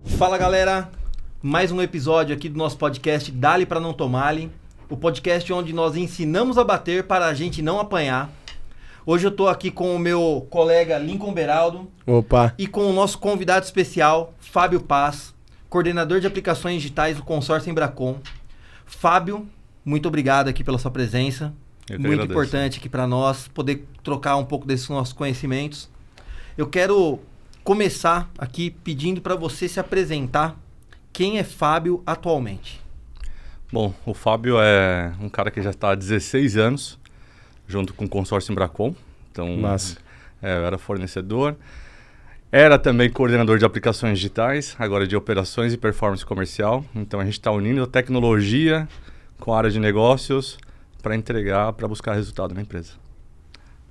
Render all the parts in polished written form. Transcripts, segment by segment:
Fala galera, mais um episódio aqui do nosso podcast Dali Pra Não Tomale, o podcast onde nós ensinamos a bater para a gente não apanhar. Hoje eu tô aqui com o meu colega Lincoln Beraldo. Opa! E com o nosso convidado especial, Fábio Paz, coordenador de aplicações digitais do consórcio Embracon. Fábio, muito obrigado aqui pela sua presença. Muito importante aqui para nós poder trocar um pouco desses nossos conhecimentos. Eu quero começar aqui pedindo para você se apresentar. Quem é Fábio atualmente? Bom, o Fábio é um cara que já está há 16 anos junto com o consórcio Embracon. Então, eu era fornecedor. Era também coordenador de aplicações digitais, agora de operações e performance comercial. Então, a gente está unindo a tecnologia com a área de negócios para entregar, para buscar resultado na empresa.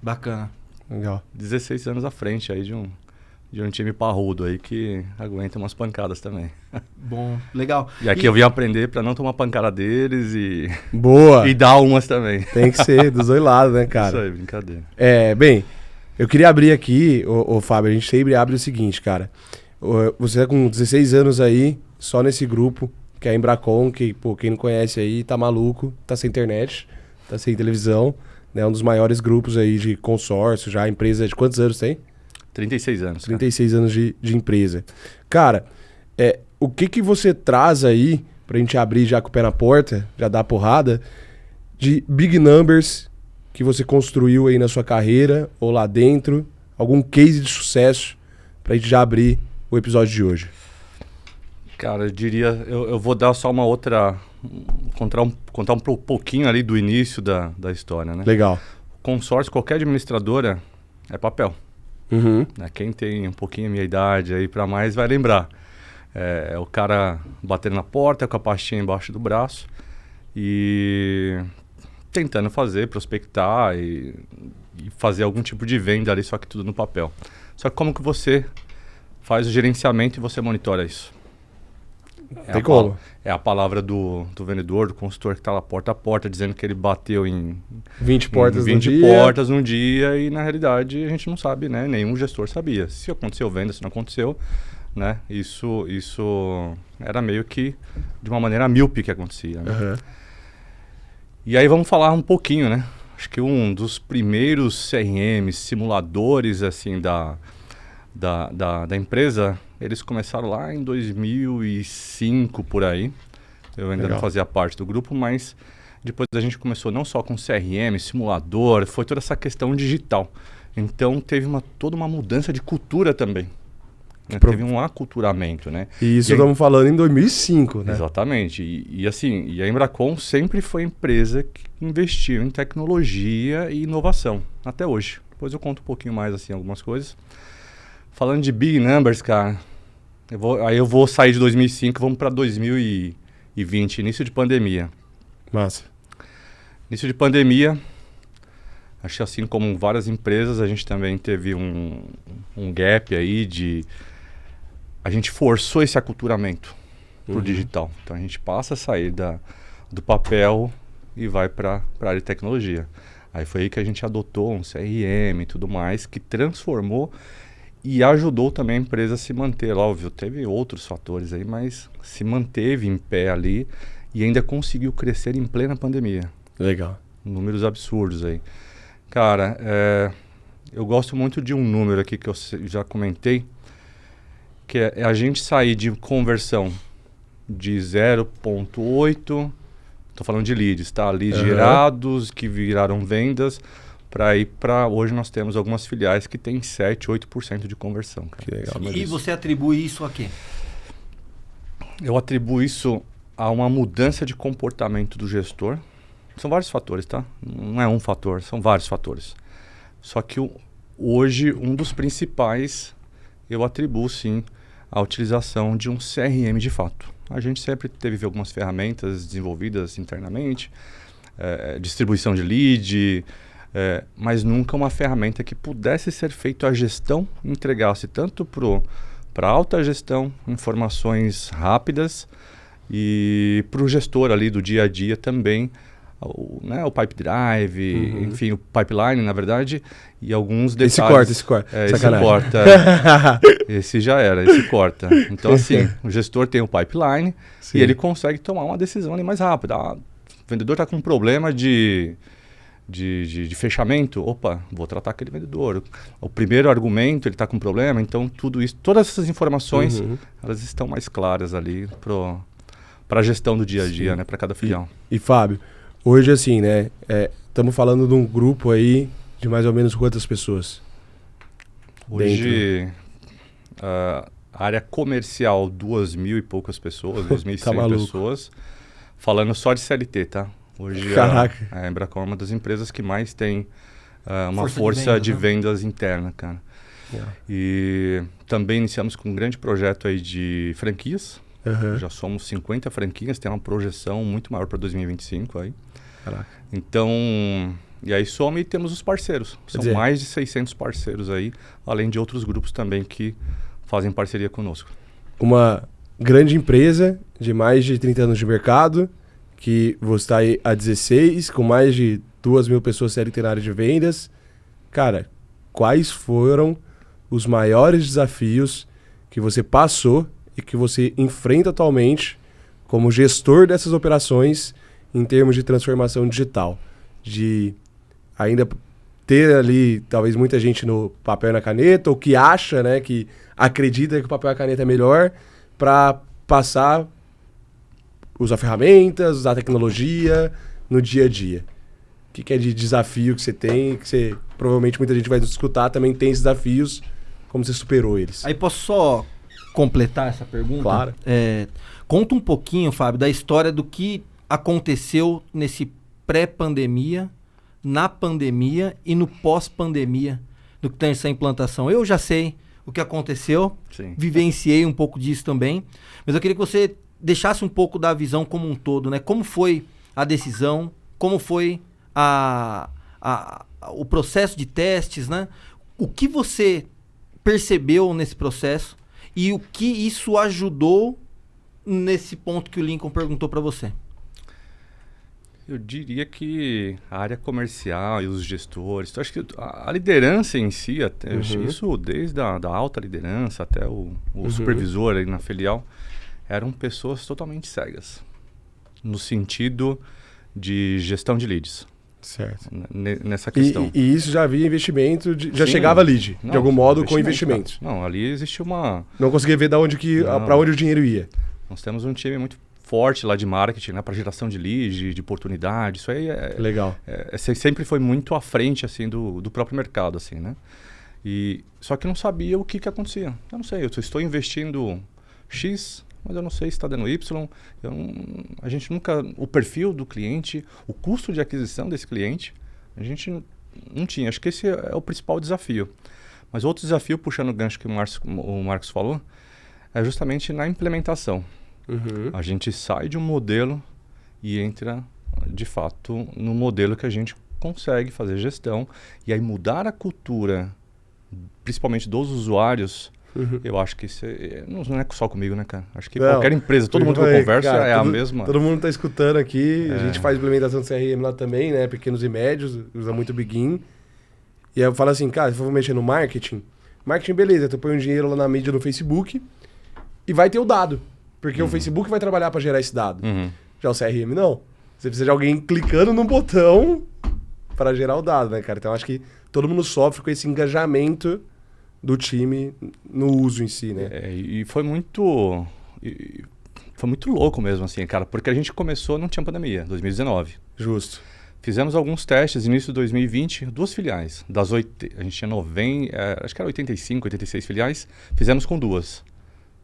Bacana. Legal. 16 anos à frente aí de um time parrudo aí que aguenta umas pancadas também. Bom, legal. E aqui eu vim aprender para não tomar pancada deles e... Boa! E dar umas também. Tem que ser, dos dois lados, né, cara? Isso aí, brincadeira. Bem, eu queria abrir aqui, ô Fábio, a gente sempre abre o seguinte, cara. Você é com 16 anos aí, só nesse grupo, que é a Embracon, que, pô, quem não conhece aí, tá maluco, tá sem internet, tá sem televisão, né? Um dos maiores grupos aí de consórcio, já a empresa de quantos anos tem? 36 anos. 36 anos de empresa. Cara, o que você traz aí, pra gente abrir já com o pé na porta, já dar porrada, de big numbers que você construiu aí na sua carreira, ou lá dentro, algum case de sucesso, pra gente já abrir o episódio de hoje? Cara, eu diria, eu vou dar só uma outra, contar um pouquinho ali do início da história, né? Legal. Consórcio, qualquer administradora é papel. Uhum. Quem tem um pouquinho a minha idade aí para mais vai lembrar. É o cara batendo na porta com a pastinha embaixo do braço e tentando prospectar e fazer algum tipo de venda ali, só que tudo no papel. Só que como que você faz o gerenciamento e você monitora isso? Tem como? É a palavra do vendedor, do consultor que está lá porta a porta, dizendo que ele bateu em 20 portas em 20 portas num dia e na realidade a gente não sabe, né? Nenhum gestor sabia. Se aconteceu venda, se não aconteceu, né? Isso era meio que de uma maneira míope que acontecia, né? Uhum. E aí vamos falar um pouquinho, né? Acho que um dos primeiros CRMs, simuladores assim da empresa, eles começaram lá em 2005, por aí. Eu ainda não fazia parte do grupo, mas depois a gente começou não só com CRM, simulador, foi toda essa questão digital. Então teve toda uma mudança de cultura também. Né? Teve um aculturamento, né? E isso estamos falando em 2005, né? Exatamente. E a Embracon sempre foi a empresa que investiu em tecnologia e inovação, até hoje. Depois eu conto um pouquinho mais assim algumas coisas. Falando de big numbers, cara, eu vou sair de 2005, vamos para 2020, início de pandemia. Massa. Início de pandemia, acho que assim como várias empresas, a gente também teve um gap aí a gente forçou esse aculturamento pro digital. Então a gente passa a sair do papel e vai para a área de tecnologia. Aí foi aí que a gente adotou um CRM e tudo mais, que transformou e ajudou também a empresa a se manter. Óbvio, teve outros fatores aí, mas se manteve em pé ali e ainda conseguiu crescer em plena pandemia. Legal. Números absurdos aí. Cara, eu gosto muito de um número aqui que eu já comentei, que é a gente sair de conversão de 0,8, estou falando de leads, tá? Leads gerados, que viraram vendas, para ir para... Hoje nós temos algumas filiais que têm 7%, 8% de conversão. Cara. Que legal. E você atribui isso a quê? Eu atribuo isso a uma mudança de comportamento do gestor. São vários fatores, tá? Não é um fator, são vários fatores. Só que hoje, um dos principais, eu atribuo sim a utilização de um CRM de fato. A gente sempre teve algumas ferramentas desenvolvidas internamente, distribuição de lead, mas nunca uma ferramenta que pudesse ser feita a gestão, entregasse tanto para alta gestão, informações rápidas, e para o gestor ali do dia a dia também o pipe drive, enfim, o pipeline, na verdade, e alguns detalhes. Esse corta. Esse corta. Esse já era, esse corta. Então, assim, o gestor tem o pipeline e ele consegue tomar uma decisão ali mais rápida. O vendedor está com um problema de fechamento, opa, vou tratar aquele vendedor. O primeiro argumento, ele está com problema, então tudo isso, todas essas informações, elas estão mais claras ali para a gestão do dia a dia, né, para cada filial. E Fábio, hoje assim, né, estamos falando de um grupo aí de mais ou menos quantas pessoas? Hoje, a área comercial, 2.000 e poucas pessoas, 2.100 pessoas, falando só de CLT, tá? Hoje a Embracon é uma das empresas que mais tem uma força de vendas interna, cara. E também iniciamos com um grande projeto aí de franquias. Já somos 50 franquias, tem uma projeção muito maior para 2025 aí. Caraca. Então, e aí some e temos os parceiros. São mais de 600 parceiros aí, além de outros grupos também que fazem parceria conosco. Uma grande empresa de mais de 30 anos de mercado, que você está aí há 16, com mais de 2.000 pessoas CLT na área de vendas. Cara, quais foram os maiores desafios que você passou e que você enfrenta atualmente como gestor dessas operações em termos de transformação digital? De ainda ter ali, talvez, muita gente no papel e na caneta, ou que acha, né, que acredita que o papel e a caneta é melhor, para passar usar ferramentas, usar tecnologia no dia a dia. O que é de desafio que você tem, que você, provavelmente muita gente vai escutar, também tem esses desafios, como você superou eles? Aí posso só completar essa pergunta? Claro. Conta um pouquinho, Fábio, da história do que aconteceu nesse pré-pandemia, na pandemia e no pós-pandemia do que tem essa implantação. Eu já sei o que aconteceu, vivenciei um pouco disso também, mas eu queria que você deixasse um pouco da visão como um todo, né? Como foi a decisão, como foi o processo de testes, né? O que você percebeu nesse processo e o que isso ajudou nesse ponto que o Lincoln perguntou para você? Eu diria que a área comercial e os gestores, eu acho que a liderança em si, até, isso desde a alta liderança até o supervisor aí na filial, eram pessoas totalmente cegas, no sentido de gestão de leads. Certo. Nessa questão. E isso já havia investimento, já chegava lead, de algum modo, com investimentos. Não, ali existe uma... Não conseguia ver para onde o dinheiro ia. Nós temos um time muito forte lá de marketing, né, para geração de lead, de oportunidade. Isso aí legal. Sempre foi muito à frente assim do próprio mercado, assim, né? Só que não sabia o que acontecia. Eu não sei, eu estou investindo X, mas eu não sei se está dando Y. A gente nunca... O perfil do cliente, o custo de aquisição desse cliente, a gente não tinha. Acho que esse é o principal desafio. Mas outro desafio, puxando o gancho que o Marcos falou, é justamente na implementação. A gente sai de um modelo e entra, de fato, no modelo que a gente consegue fazer gestão. E aí mudar a cultura, principalmente dos usuários... Eu acho que isso não é só comigo, né, cara? Acho que qualquer empresa, todo mundo que eu converso a mesma... Todo mundo está escutando aqui, a gente faz implementação do CRM lá também, né? Pequenos e médios, usa muito Begin. E aí eu falo assim, cara, se eu for mexer no marketing, beleza, tu põe um dinheiro lá na mídia no Facebook e vai ter o dado. Porque o Facebook vai trabalhar para gerar esse dado. Já o CRM não. Você precisa de alguém clicando num botão para gerar o dado, né, cara? Então acho que todo mundo sofre com esse engajamento do time no uso em si, né? E foi muito louco mesmo, assim, cara, porque a gente começou, não tinha pandemia, 2019. Justo. Fizemos alguns testes, início de 2020, 2 filiais. A gente tinha acho que era 85, 86 filiais, fizemos com 2,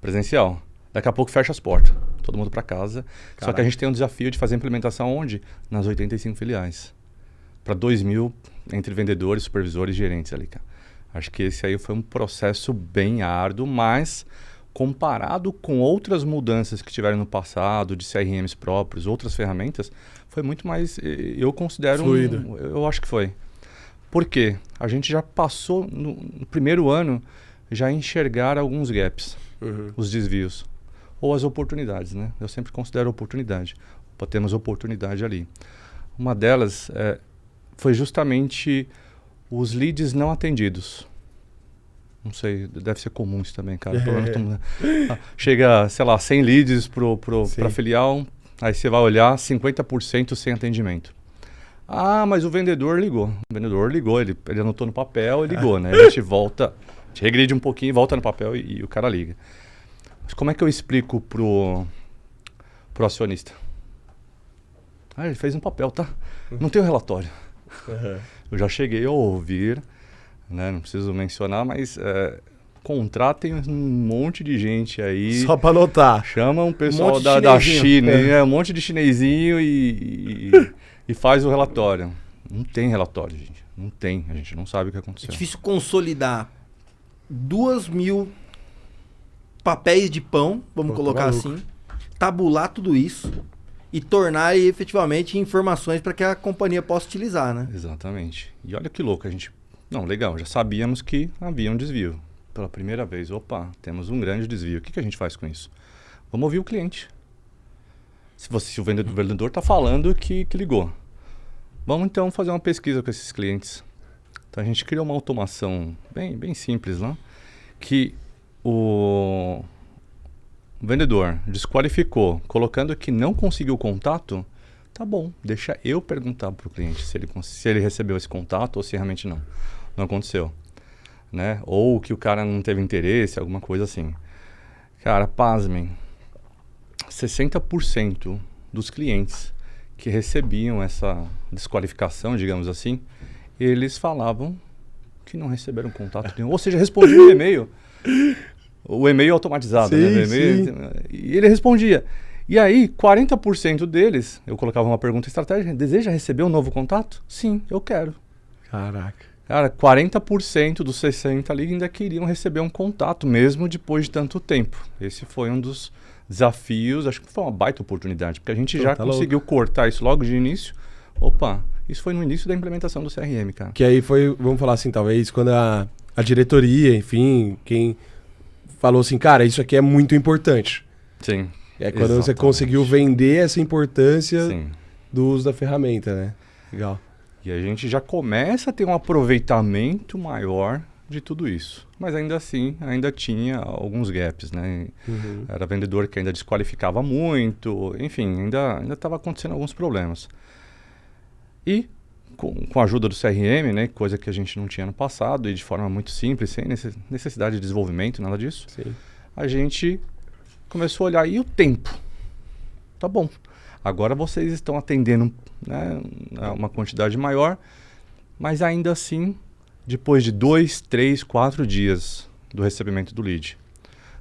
presencial. Daqui a pouco fecha as portas, todo mundo para casa. Caraca. Só que a gente tem um desafio de fazer a implementação onde? Nas 85 filiais. Para 2.000 entre vendedores, supervisores e gerentes ali, cara. Acho que esse aí foi um processo bem árduo, mas comparado com outras mudanças que tiveram no passado, de CRMs próprios, outras ferramentas, foi muito mais, eu considero... Fluido. Eu acho que foi. Por quê? A gente já passou, no primeiro ano, já a enxergar alguns gaps, os desvios, ou as oportunidades, né? Eu sempre considero oportunidade. Temos oportunidade ali. Uma delas foi justamente os leads não atendidos. Não sei, deve ser comum isso também, cara. Chega, sei lá, 100 leads para filial, aí você vai olhar 50% sem atendimento. Ah, mas o vendedor ligou. O vendedor ligou, ele anotou no papel e ligou, né? A gente volta, a gente regride um pouquinho, volta no papel e o cara liga. Mas como é que eu explico pro acionista? Ah, ele fez um papel, tá? Não tem o relatório. Eu já cheguei a ouvir, né? Não preciso mencionar, mas contratem um monte de gente aí. Só para anotar. Chama um pessoal da China, um monte de chinesinho e faz o relatório. Não tem relatório, gente. Não tem. A gente não sabe o que aconteceu. É difícil consolidar 2.000 papéis de pão, vamos colocar assim, tabular tudo isso e tornar efetivamente informações para que a companhia possa utilizar, né? Exatamente. E olha que louco, a gente... Não, legal, já sabíamos que havia um desvio. Pela primeira vez, opa, temos um grande desvio. O que a gente faz com isso? Vamos ouvir o cliente. Se o vendedor está falando que ligou. Vamos então fazer uma pesquisa com esses clientes. Então a gente criou uma automação bem simples lá, que o vendedor desqualificou, colocando que não conseguiu o contato. Tá bom, deixa eu perguntar para o cliente se ele recebeu esse contato ou se realmente não aconteceu, né? Ou que o cara não teve interesse, alguma coisa assim. Cara, pasmem, 60% dos clientes que recebiam essa desqualificação, digamos assim, eles falavam que não receberam contato nenhum, ou seja, respondiam o e-mail. O e-mail automatizado, sim, né? sim. E ele respondia. E aí, 40% deles, eu colocava uma pergunta estratégica: deseja receber um novo contato? Sim, eu quero. Caraca. Cara, 40% dos 60 ali ainda queriam receber um contato, mesmo depois de tanto tempo. Esse foi um dos desafios, acho que foi uma baita oportunidade, porque a gente já conseguiu cortar isso logo de início. Opa, isso foi no início da implementação do CRM, cara. Que aí foi, vamos falar assim, talvez, quando a diretoria, enfim, quem falou assim, cara, isso aqui é muito importante. Sim. É quando exatamente. Você conseguiu vender essa importância Sim. do uso da ferramenta, né? Legal. E a gente já começa a ter um aproveitamento maior de tudo isso. Mas ainda assim, ainda tinha alguns gaps, né? Uhum. Era vendedor que ainda desqualificava muito, enfim, ainda estava acontecendo alguns problemas. E com a ajuda do CRM, né, coisa que a gente não tinha no passado e de forma muito simples, sem necessidade de desenvolvimento, nada disso, sim. A gente começou a olhar, e o tempo? Tá bom, agora vocês estão atendendo, né, uma quantidade maior, mas ainda assim, depois de 2, 3, 4 dias do recebimento do lead.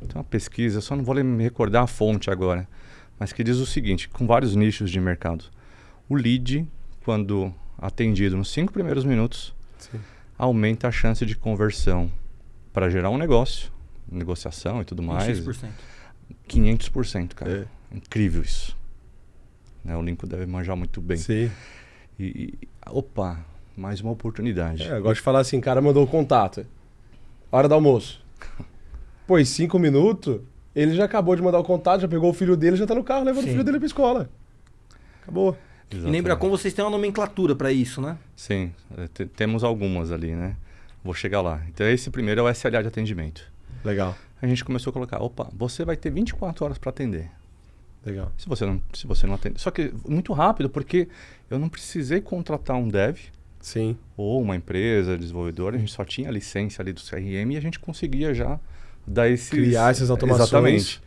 Tem uma pesquisa, só não vou me recordar a fonte agora, mas que diz o seguinte, com vários nichos de mercado. O lead, quando atendido nos 5 primeiros minutos, sim, aumenta a chance de conversão para gerar um negócio, negociação e tudo mais. 500%. 500%, cara. É. Incrível isso. Né? O Lincoln deve manjar muito bem. Sim. Opa, mais uma oportunidade. Eu gosto de falar assim, cara mandou o contato. Hora do almoço. Pô, em 5 minutos, ele já acabou de mandar o contato, já pegou o filho dele, já tá no carro levando o filho dele pra escola. Acabou. Exatamente. E lembra como vocês têm uma nomenclatura para isso, né? Sim, temos algumas ali, né? Vou chegar lá. Então esse primeiro é o SLA de atendimento. Legal. A gente começou a colocar, opa, você vai ter 24 horas para atender. Legal. Se você não atende. Só que muito rápido, porque eu não precisei contratar um dev. Sim. Ou uma empresa desenvolvedora, a gente só tinha a licença ali do CRM e a gente conseguia já dar criar essas automações. Exatamente.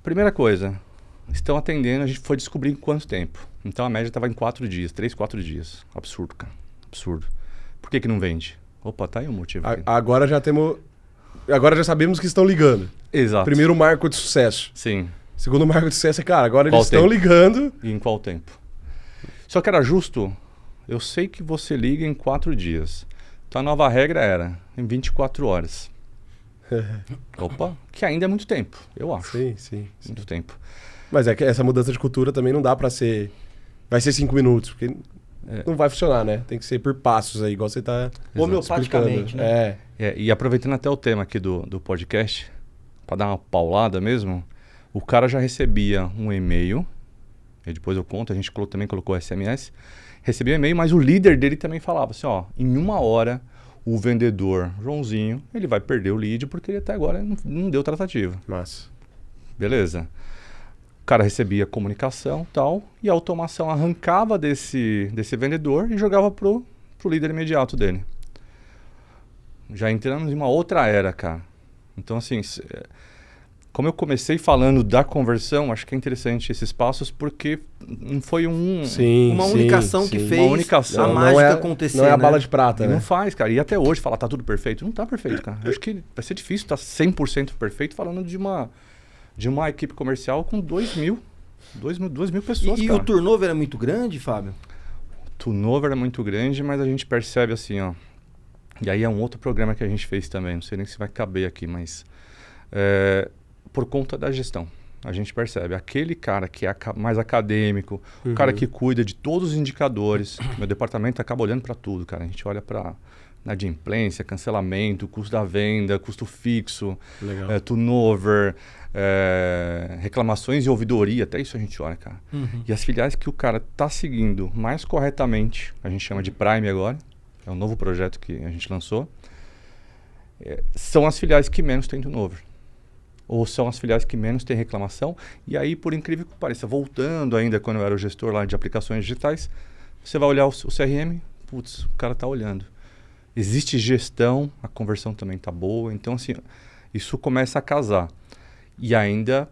Primeira coisa, estão atendendo, a gente foi descobrir em quanto tempo. Então a média estava em 4 dias, 3, 4 dias. Absurdo, cara. Absurdo. Por que não vende? Opa, tá aí o motivo. Agora já sabemos que estão ligando. Exato. Primeiro marco de sucesso. Sim. Segundo marco de sucesso é, cara, agora eles estão ligando. E em qual tempo? Só que era justo. Eu sei que você liga em 4 dias. Então a nova regra era em 24 horas. Opa, que ainda é muito tempo, eu acho. Sim. Muito tempo. Mas é que essa mudança de cultura também não dá pra ser... Vai ser 5 minutos, porque não vai funcionar, né? Tem que ser por passos aí, igual você tá homeopaticamente, né? E aproveitando até o tema aqui do podcast, para dar uma paulada mesmo, o cara já recebia um e-mail, e depois eu conto, a gente também colocou SMS, recebia um e-mail, mas o líder dele também falava assim, ó, em 1 hora o vendedor Joãozinho, ele vai perder o lead porque ele até agora não deu tratativa. Massa. Beleza. O cara recebia comunicação e tal, e a automação arrancava desse vendedor e jogava pro líder imediato dele. Já entramos em uma outra era, cara. Então, assim, como eu comecei falando da conversão, acho que é interessante esses passos, porque não foi uma unicação que fez a mágica acontecer. Não é a né? bala de prata, E né? não faz, cara. E até hoje falar tá tudo perfeito. Não tá perfeito, cara. Acho que vai ser difícil estar 100% perfeito falando de uma equipe comercial com 2 mil pessoas, E cara. o turnover é muito grande, Fábio? O turnover é muito grande, mas a gente percebe assim, ó. E aí é um outro programa que a gente fez também. Não sei nem se vai caber aqui, mas... por conta da gestão. A gente percebe. Aquele cara que é mais acadêmico, o cara que cuida de todos os indicadores. Meu departamento acaba olhando para tudo, cara. A gente olha para inadimplência, cancelamento, custo da venda, custo fixo, turnover, reclamações e ouvidoria. Até isso a gente olha, cara. E as filiais que o cara está seguindo mais corretamente, a gente chama de Prime agora, é um novo projeto que a gente lançou, são as filiais que menos têm turnover. Ou são as filiais que menos têm reclamação. E aí, por incrível que pareça, voltando ainda quando eu era o gestor lá de aplicações digitais, você vai olhar o CRM, putz, o cara está olhando. Existe gestão, a conversão também está boa. Então, assim, isso começa a casar. E ainda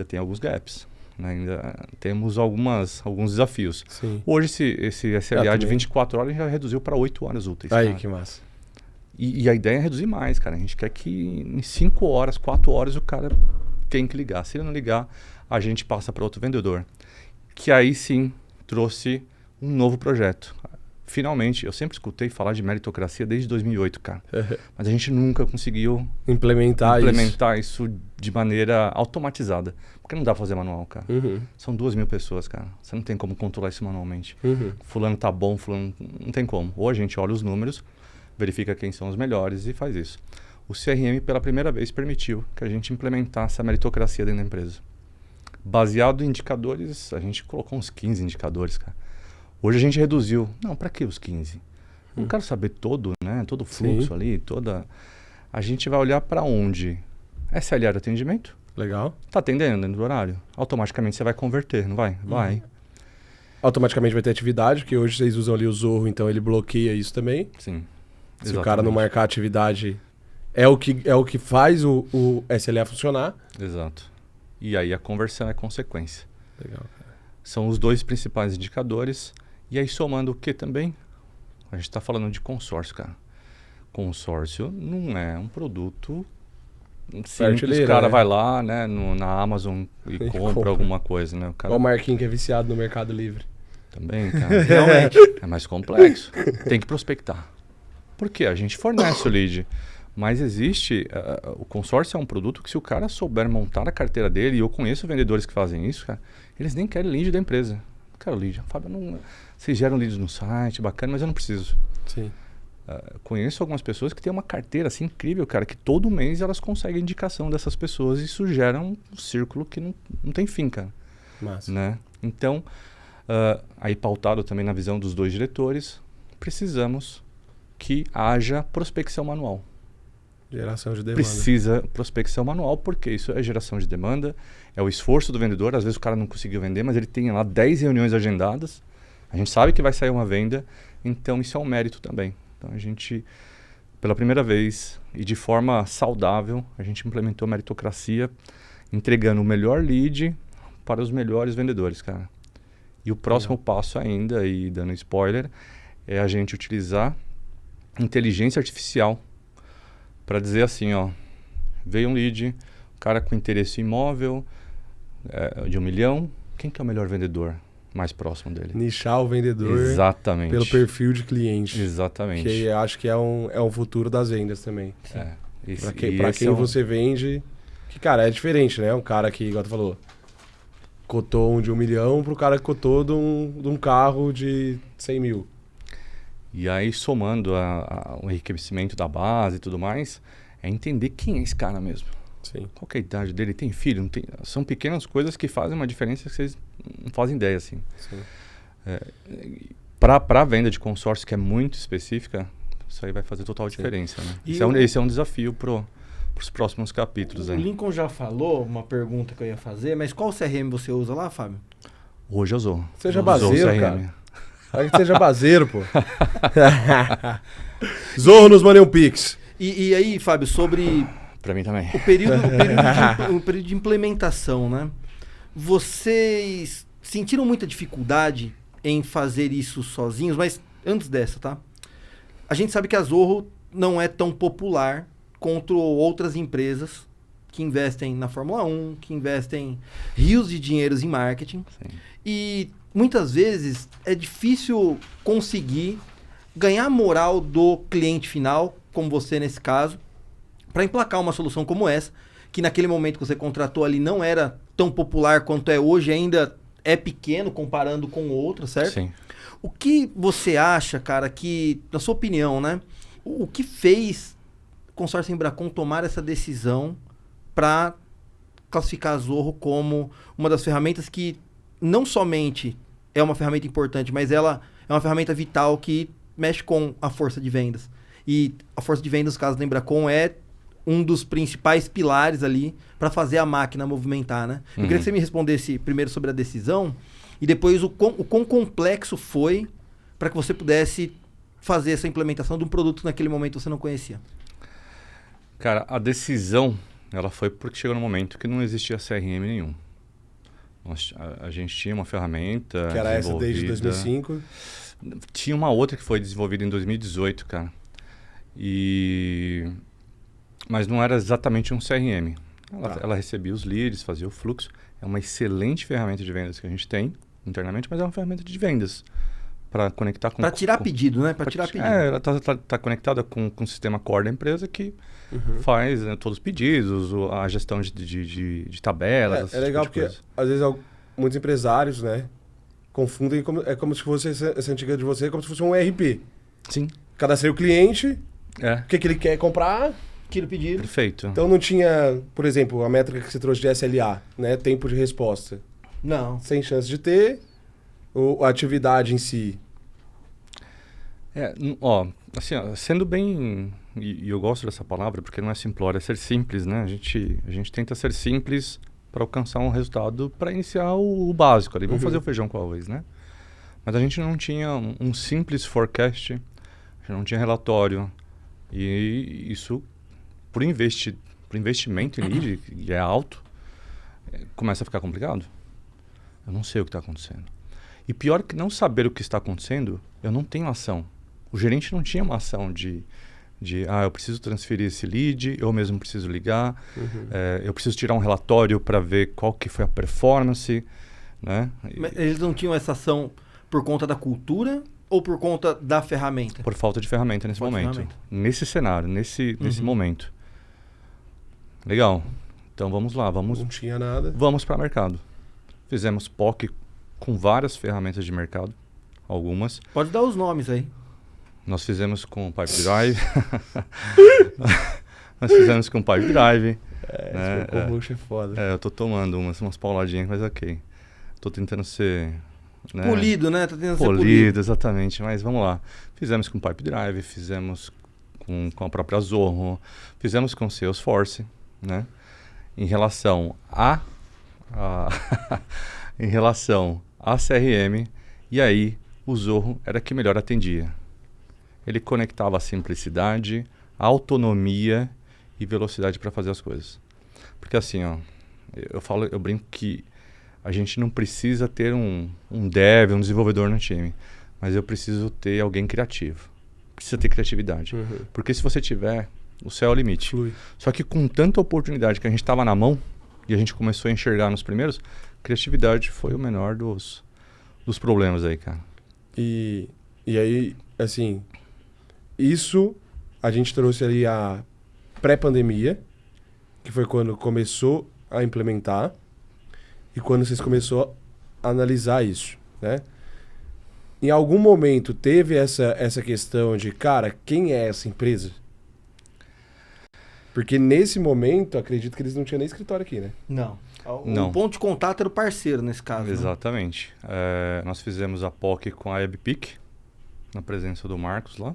tem alguns gaps. Ainda temos alguns desafios. Sim. Hoje, esse SLA de 24 horas já reduziu para 8 horas úteis. Aí, cara. que massa. E a ideia é reduzir mais, cara. A gente quer que em 5 horas, 4 horas, o cara tem que ligar. Se ele não ligar, a gente passa para outro vendedor. Que aí sim trouxe um novo projeto. Finalmente, eu sempre escutei falar de meritocracia desde 2008, cara. Mas a gente nunca conseguiu implementar isso de maneira automatizada. Porque não dá pra fazer manual, cara. São 2.000 pessoas, cara. Você não tem como controlar isso manualmente. Fulano tá bom, fulano... Não tem como. Ou a gente olha os números, verifica quem são os melhores e faz isso. O CRM, pela primeira vez, permitiu que a gente implementasse a meritocracia dentro da empresa. Baseado em indicadores, a gente colocou uns 15 indicadores, cara. Hoje a gente reduziu. Não, para que os 15? Não quero saber todo, né? Todo o fluxo ali, toda... A gente vai olhar para onde? SLA de atendimento? Legal. Tá atendendo dentro do horário? Automaticamente você vai converter, não vai? Vai. Automaticamente vai ter atividade, que hoje vocês usam ali o Zorro, então ele bloqueia isso também. Sim. Se exatamente. O cara não marcar a atividade, é o que faz o SLA funcionar. Exato. E aí a conversão é consequência. Legal, cara. São os 2 principais indicadores. E aí somando o que também? A gente está falando de consórcio, cara. Consórcio não é um produto simples. O cara vai lá, né, na Amazon e compra alguma coisa, né? O cara... Olha o Marquinhos que é viciado no Mercado Livre. Também, cara. Realmente. É mais complexo. Tem que prospectar. Por quê? A gente fornece o lead. Mas existe... o consórcio é um produto que se o cara souber montar a carteira dele, e eu conheço vendedores que fazem isso, cara, eles nem querem lead da empresa. Não quero lead. Fábio, não... Vocês geram leads no site, bacana, mas eu não preciso. Sim. Conheço algumas pessoas que têm uma carteira assim incrível, cara, que todo mês elas conseguem indicação dessas pessoas e isso gera um círculo que não tem fim, cara. Massa. Né? Então, aí pautado também na visão dos 2 diretores, precisamos que haja prospecção manual. Geração de demanda. Precisa prospecção manual, porque isso é geração de demanda, é o esforço do vendedor. Às vezes o cara não conseguiu vender, mas ele tem lá 10 reuniões agendadas. A gente sabe que vai sair uma venda, então isso é um mérito também. Então a gente, pela primeira vez e de forma saudável, a gente implementou a meritocracia, entregando o melhor lead para os melhores vendedores, cara. E o próximo passo ainda, e dando spoiler, é a gente utilizar inteligência artificial para dizer assim, ó, veio um lead, cara com interesse imóvel de 1 milhão, quem que é o melhor vendedor mais próximo dele? Nichar o vendedor. Exatamente. Pelo perfil de cliente. Exatamente. Que eu acho que é um futuro das vendas também. Para quem você vende, que, cara, é diferente, né? Um cara que, igual tu falou, cotou de 1 milhão pro cara que cotou de um carro de 100 mil. E aí, somando o enriquecimento da base e tudo mais, é entender quem é esse cara mesmo. Sim. Qual que é a idade dele? Tem filho? Não tem? São pequenas coisas que fazem uma diferença que vocês não fazem ideia, assim. Para a venda de consórcio, que é muito específica, isso aí vai fazer total diferença, né? Esse é um desafio para os próximos capítulos. O Lincoln já falou uma pergunta que eu ia fazer, mas qual CRM você usa lá, Fábio? Hoje eu uso. Seja baseiro, cara. Aí que seja baseiro, pô. Zorro nos mandei um pix. E aí, Fábio, sobre... Para mim também. O período de implementação, né? Vocês sentiram muita dificuldade em fazer isso sozinhos? Mas antes dessa, tá? A gente sabe que a Zorro não é tão popular contra outras empresas que investem na Fórmula 1, que investem rios de dinheiros em marketing. Sim. E muitas vezes é difícil conseguir ganhar a moral do cliente final, como você nesse caso, para emplacar uma solução como essa, que naquele momento que você contratou ali não era tão popular quanto é hoje, ainda é pequeno comparando com outras, certo? Sim. O que você acha, cara, que, na sua opinião, né, o que fez o consórcio Embracon tomar essa decisão para classificar a Zorro como uma das ferramentas que não somente é uma ferramenta importante, mas ela é uma ferramenta vital que mexe com a força de vendas. E a força de vendas, no caso da Embracon, é um dos principais pilares ali para fazer a máquina movimentar, né? Eu queria que você me respondesse primeiro sobre a decisão e depois o quão complexo foi para que você pudesse fazer essa implementação de um produto que naquele momento você não conhecia. Cara, a decisão, ela foi porque chegou no momento que não existia CRM nenhum. A gente tinha uma ferramenta que era essa desde 2005. Tinha uma outra que foi desenvolvida em 2018, cara. Mas não era exatamente um CRM. Ela recebia os leads, fazia o fluxo. É uma excelente ferramenta de vendas que a gente tem internamente, mas é uma ferramenta de vendas para conectar com... Para tirar pedido, né? Para tirar pedido. Ela tá conectada com o sistema core da empresa que faz todos os pedidos, a gestão de tabelas. É legal porque, às vezes, muitos empresários, né, confundem, como se fosse essa antiga de você, como se fosse um ERP. Sim. Cadastrei o cliente, o que ele quer comprar... Tira o pedido. Perfeito. Então não tinha, por exemplo, a métrica que você trouxe de SLA, né? Tempo de resposta. Não. Sem chance de ter. A atividade em si. Assim, sendo bem... E eu gosto dessa palavra porque não é simplório, é ser simples, né? A gente tenta ser simples para alcançar um resultado, para iniciar o básico ali. Vamos fazer o feijão com arroz, né? Mas a gente não tinha um simples forecast, a gente não tinha relatório. E isso... Por investimento em lead, que é alto, começa a ficar complicado. Eu não sei o que está acontecendo. E pior que não saber o que está acontecendo, eu não tenho ação. O gerente não tinha uma ação de eu preciso transferir esse lead, eu mesmo preciso ligar, eu preciso tirar um relatório para ver qual que foi a performance. Né? Mas eles não tinham essa ação por conta da cultura ou por conta da ferramenta? Por falta de ferramenta nesse momento. Nesse cenário, nesse momento. Legal. Então vamos lá. Não tinha nada. Vamos para o mercado. Fizemos POC com várias ferramentas de mercado. Algumas. Pode dar os nomes aí. Nós fizemos com o Pipedrive. Nós fizemos com o Pipedrive. É foda. Eu tô tomando umas pauladinhas, mas ok. Tô tentando ser... Né? Polido, né? Tá tentando ser polido, exatamente. Mas vamos lá. Fizemos com o Pipedrive, fizemos com a própria Zorro, fizemos com o Salesforce, né? Em relação em relação a CRM, e aí o Zorro era que melhor atendia. Ele conectava a simplicidade, a autonomia e velocidade para fazer as coisas. Porque assim, eu brinco que a gente não precisa ter um dev, um desenvolvedor no time, mas eu preciso ter alguém criativo. Precisa ter criatividade. Porque se você tiver, o céu é o limite. Flui. Só que com tanta oportunidade que a gente estava na mão, e a gente começou a enxergar nos primeiros, criatividade foi o menor dos problemas aí, cara. E aí, assim, isso a gente trouxe ali a pré-pandemia, que foi quando começou a implementar, e quando vocês começaram a analisar isso, né? Em algum momento teve essa questão de, cara, quem é essa empresa? Porque nesse momento, acredito que eles não tinham nem escritório aqui, né? Não. Não. O ponto de contato era o parceiro nesse caso. Exatamente. Né? Nós fizemos a POC com a WebPic, na presença do Marcos lá,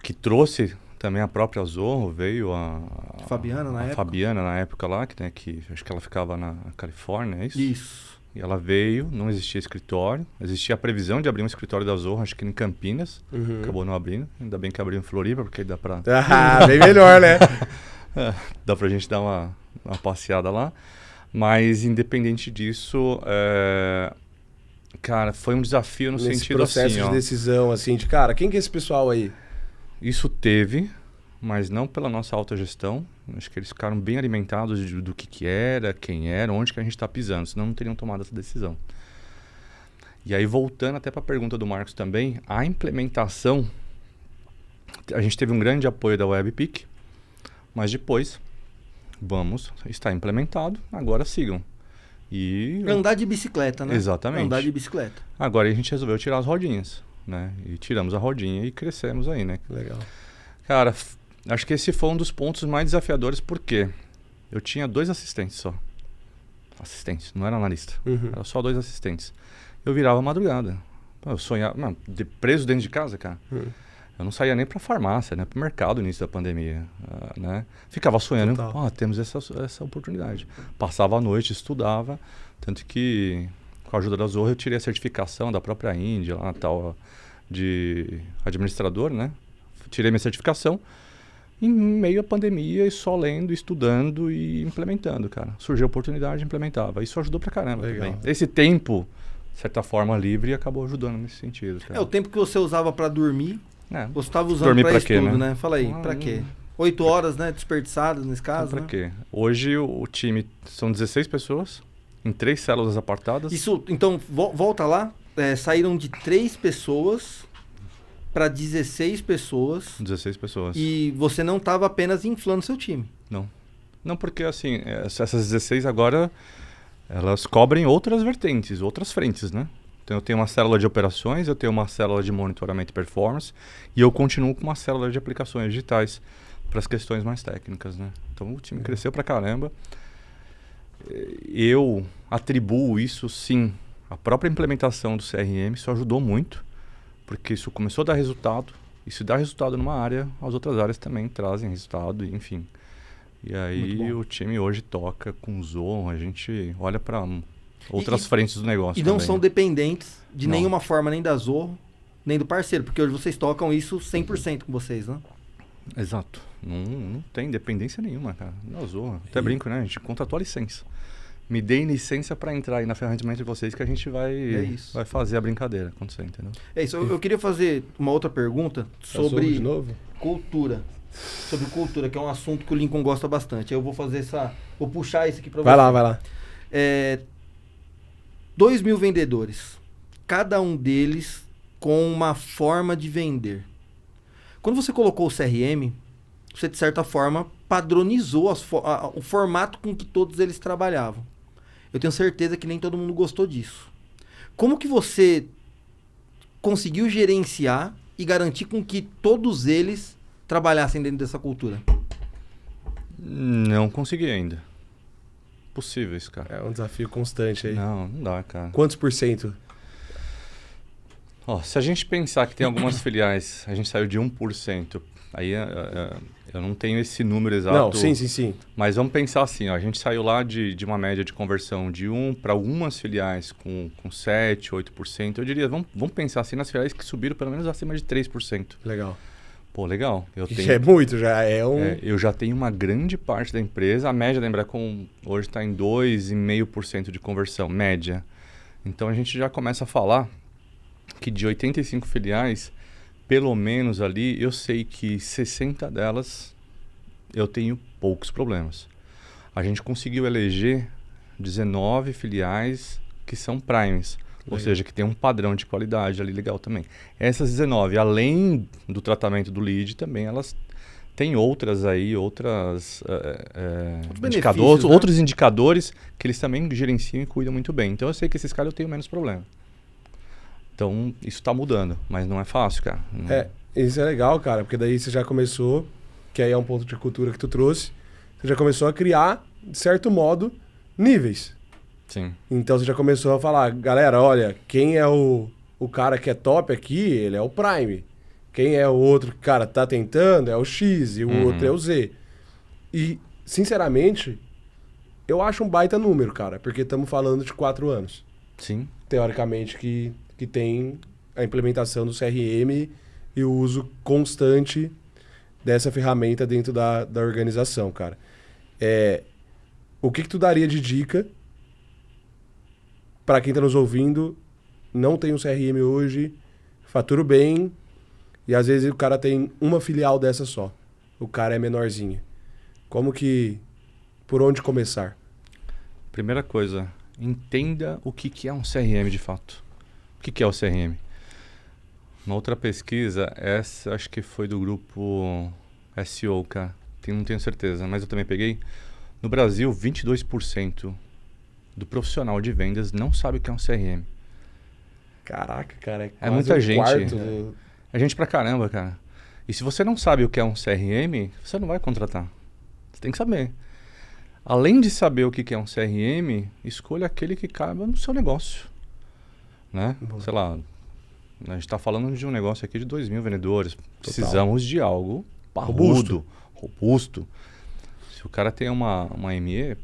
que trouxe também a própria Zorro, veio a Fabiana na época. Fabiana na época lá, que acho que ela ficava na Califórnia, é isso? Isso. E ela veio, não existia escritório, existia a previsão de abrir um escritório da Zorro, acho que em Campinas, acabou não abrindo, ainda bem que abriu em Floripa, porque aí dá pra... Ah, bem melhor, né? Dá pra gente dar uma passeada lá, mas independente disso, cara, foi um desafio no Nesse sentido processo assim, de ó, decisão, assim, de cara, quem que é esse pessoal aí? isso teve, mas não pela nossa autogestão. Acho que eles ficaram bem alimentados do que era, quem era, onde que a gente está pisando, senão não teriam tomado essa decisão. E aí, voltando até para a pergunta do Marcos também, a implementação, a gente teve um grande apoio da WebPic, mas depois, está implementado, agora sigam. E Andar de bicicleta, né? Exatamente. Andar de bicicleta. Agora a gente resolveu tirar as rodinhas, né? E tiramos a rodinha e crescemos aí, né? Legal. Cara, acho que esse foi um dos pontos mais desafiadores, porque eu tinha 2 assistentes só. Assistentes, não era analista. Era só 2 assistentes. Eu virava a madrugada. Eu sonhava... Mano, preso dentro de casa, cara. Eu não saía nem pra farmácia, né? Pro mercado no início da pandemia, né? Ficava sonhando, temos essa oportunidade. Passava a noite, estudava. Tanto que, com a ajuda da Zorro, eu tirei a certificação da própria Índia, lá, tal, de administrador, né? Tirei minha certificação em meio à pandemia e só lendo, estudando e implementando, cara. Surgiu a oportunidade, implementava. Isso ajudou pra caramba também. Esse tempo, de certa forma, livre, acabou ajudando nesse sentido, cara. O tempo que você usava pra dormir, você estava usando dormir pra quê, estudo, né? Fala aí, pra quê? 8 horas, né? Desperdiçadas nesse caso, pra né? quê? Hoje o time são 16 pessoas, em 3 células apartadas. Isso, então, volta lá. Saíram de 3 pessoas para 16 pessoas. 16 pessoas. E você não estava apenas inflando seu time. Não. Não, porque assim, essas 16 agora, elas cobrem outras vertentes, outras frentes, né? Então eu tenho uma célula de operações, eu tenho uma célula de monitoramento e performance, e eu continuo com uma célula de aplicações digitais para as questões mais técnicas, né? Então o time cresceu pra caramba. Eu atribuo isso, sim, a própria implementação do CRM, isso ajudou muito, porque isso começou a dar resultado, e se dá resultado numa área, as outras áreas também trazem resultado, enfim. E aí o time hoje toca com Zorro, a gente olha para outras frentes do negócio E não também. são dependentes de nenhuma forma, nem da Zorro, nem do parceiro, porque hoje vocês tocam isso 100% com vocês, né? Exato. Não tem dependência nenhuma, cara. Não, Zorro. Até brinco, né? A gente contratou a licença. Me deem licença para entrar aí na ferramenta de vocês que a gente vai fazer a brincadeira acontecer, entendeu? É isso. Eu queria fazer uma outra pergunta sobre de novo? cultura. Sobre cultura, que é um assunto que o Lincoln gosta bastante. Eu vou fazer vou puxar isso aqui para você. Vai lá. 2.000 vendedores. Cada um deles com uma forma de vender. Quando você colocou o CRM, você, de certa forma, padronizou o formato com que todos eles trabalhavam. Eu tenho certeza que nem todo mundo gostou disso. Como que você conseguiu gerenciar e garantir com que todos eles trabalhassem dentro dessa cultura? Não consegui ainda. Possível isso, cara. É um desafio constante aí. Não dá, cara. Quantos por cento? Se a gente pensar que tem algumas filiais, a gente saiu de 1%, aí eu não tenho esse número exato. Não, sim. Mas vamos pensar assim, a gente saiu lá de uma média de conversão de 1 para algumas filiais com 7%, 8%. Eu diria, vamos pensar assim nas filiais que subiram pelo menos acima de 3%. Legal. Pô, legal. É muito, já é um... eu já tenho uma grande parte da empresa. A média da Embracon hoje está em 2,5% de conversão, média. Então a gente já começa a falar que de 85 filiais, pelo menos ali, eu sei que 60 delas eu tenho poucos problemas. A gente conseguiu eleger 19 filiais que são primes. Ou seja, que tem um padrão de qualidade ali legal também. Essas 19, além do tratamento do lead, também elas têm outros indicadores, né? Outros indicadores que eles também gerenciam e cuidam muito bem. Então eu sei que esses caras eu tenho menos problema. Então isso está mudando, mas não é fácil, cara. Isso é legal, cara, porque daí você já começou que aí é um ponto de cultura que tu trouxe, você já começou a criar, de certo modo, níveis. Sim. Então você já começou a falar, galera, olha, quem é o cara que é top aqui, ele é o Prime. Quem é o outro que, cara, tá tentando é o X e o outro é o Z. E, sinceramente, eu acho um baita número, cara, porque estamos falando de 4 anos. Sim. Teoricamente, que tem a implementação do CRM e o uso constante dessa ferramenta dentro da organização, cara. O que tu daria de dica para quem tá nos ouvindo, não tem um CRM hoje, fatura bem, e às vezes o cara tem uma filial dessa só. O cara é menorzinho. Por onde começar? Primeira coisa, entenda o que é um CRM de fato. O que é o CRM? Uma outra pesquisa, essa acho que foi do grupo SEO, cara. Não tenho certeza, mas eu também peguei. No Brasil, 22% do profissional de vendas não sabe o que é um CRM. Caraca, cara. É muita gente. Quarto É gente pra caramba, cara. E se você não sabe o que é um CRM, você não vai contratar. Você tem que saber. Além de saber o que é um CRM, escolha aquele que caiba no seu negócio. Né? Sei lá, a gente está falando de um negócio aqui de 2.000 vendedores. Precisamos de algo parrudo, robusto. Se o cara tem uma ME...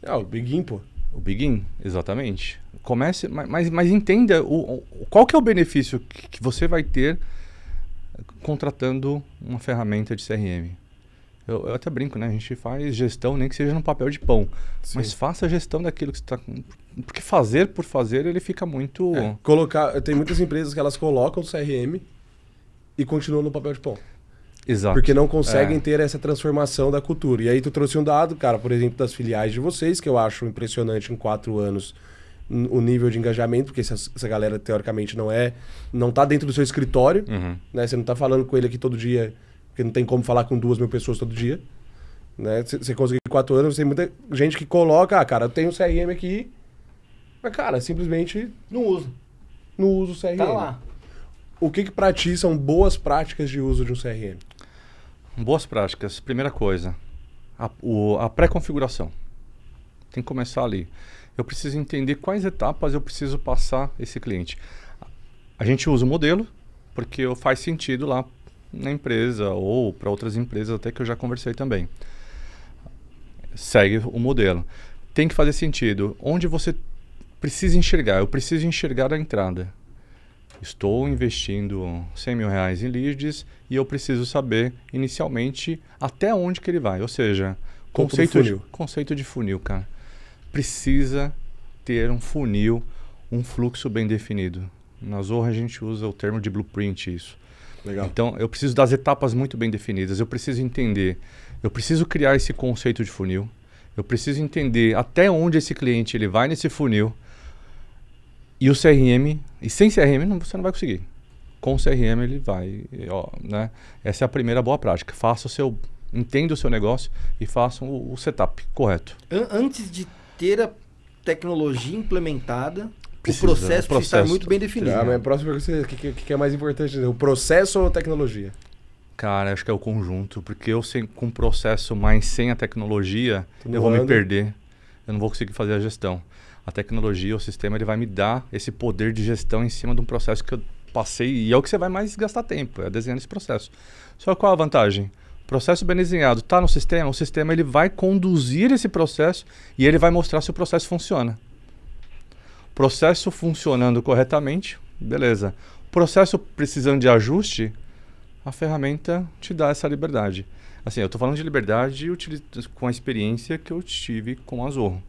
o Big In, pô. O Big In, exatamente. Comece, mas entenda qual que é o benefício que você vai ter contratando uma ferramenta de CRM. Eu até brinco, né? A gente faz gestão, nem que seja no papel de pão. Sim. Mas faça a gestão daquilo que você está... Porque fazer por fazer, ele fica muito... Tem muitas empresas que elas colocam o CRM e continuam no papel de pão. Exato. Porque não conseguem ter essa transformação da cultura. E aí tu trouxe um dado, cara, por exemplo, das filiais de vocês, que eu acho impressionante em 4 anos o nível de engajamento, porque essa galera, teoricamente, não tá dentro do seu escritório, né? Você não tá falando com ele aqui todo dia, porque não tem como falar com 2.000 pessoas todo dia. Né? Você conseguiu 4 anos, tem muita gente que coloca, cara, eu tenho um CRM aqui, mas, cara, simplesmente não usa o CRM. Tá lá. O que pra ti são boas práticas de uso de um CRM? Boas práticas. Primeira coisa, a pré-configuração. Tem que começar ali. Eu preciso entender quais etapas eu preciso passar esse cliente. A gente usa o modelo, porque faz sentido lá na empresa ou para outras empresas, até que eu já conversei também. Segue o modelo. Tem que fazer sentido. Onde você precisa enxergar? Eu preciso enxergar a entrada. Estou investindo 100 mil reais em leads e eu preciso saber inicialmente até onde que ele vai. Ou seja, conceito de funil, cara. Precisa ter um funil, um fluxo bem definido. Na Zorra a gente usa o termo de blueprint, isso. Legal. Então eu preciso das etapas muito bem definidas. Eu preciso entender, eu preciso criar esse conceito de funil. Eu preciso entender até onde esse cliente ele vai nesse funil. E o CRM, e sem CRM você não vai conseguir. Com o CRM ele vai, né? Essa é a primeira boa prática. Entenda o seu negócio e faça o setup correto. Antes de ter a tecnologia implementada, o processo precisa estar muito bem definido. Mas a próxima pergunta, o que é mais importante? O processo ou a tecnologia? Cara, acho que é o conjunto. Porque com o processo, mas sem a tecnologia, eu vou me perder. Eu não vou conseguir fazer a gestão. A tecnologia, o sistema, ele vai me dar esse poder de gestão em cima de um processo que eu passei. E é o que você vai mais gastar tempo, é desenhando esse processo. Só qual a vantagem? O processo bem desenhado está no sistema, o sistema ele vai conduzir esse processo e ele vai mostrar se o processo funciona. Processo funcionando corretamente, beleza. Processo precisando de ajuste, a ferramenta te dá essa liberdade. Assim, eu estou falando de liberdade com a experiência que eu tive com a Zorro.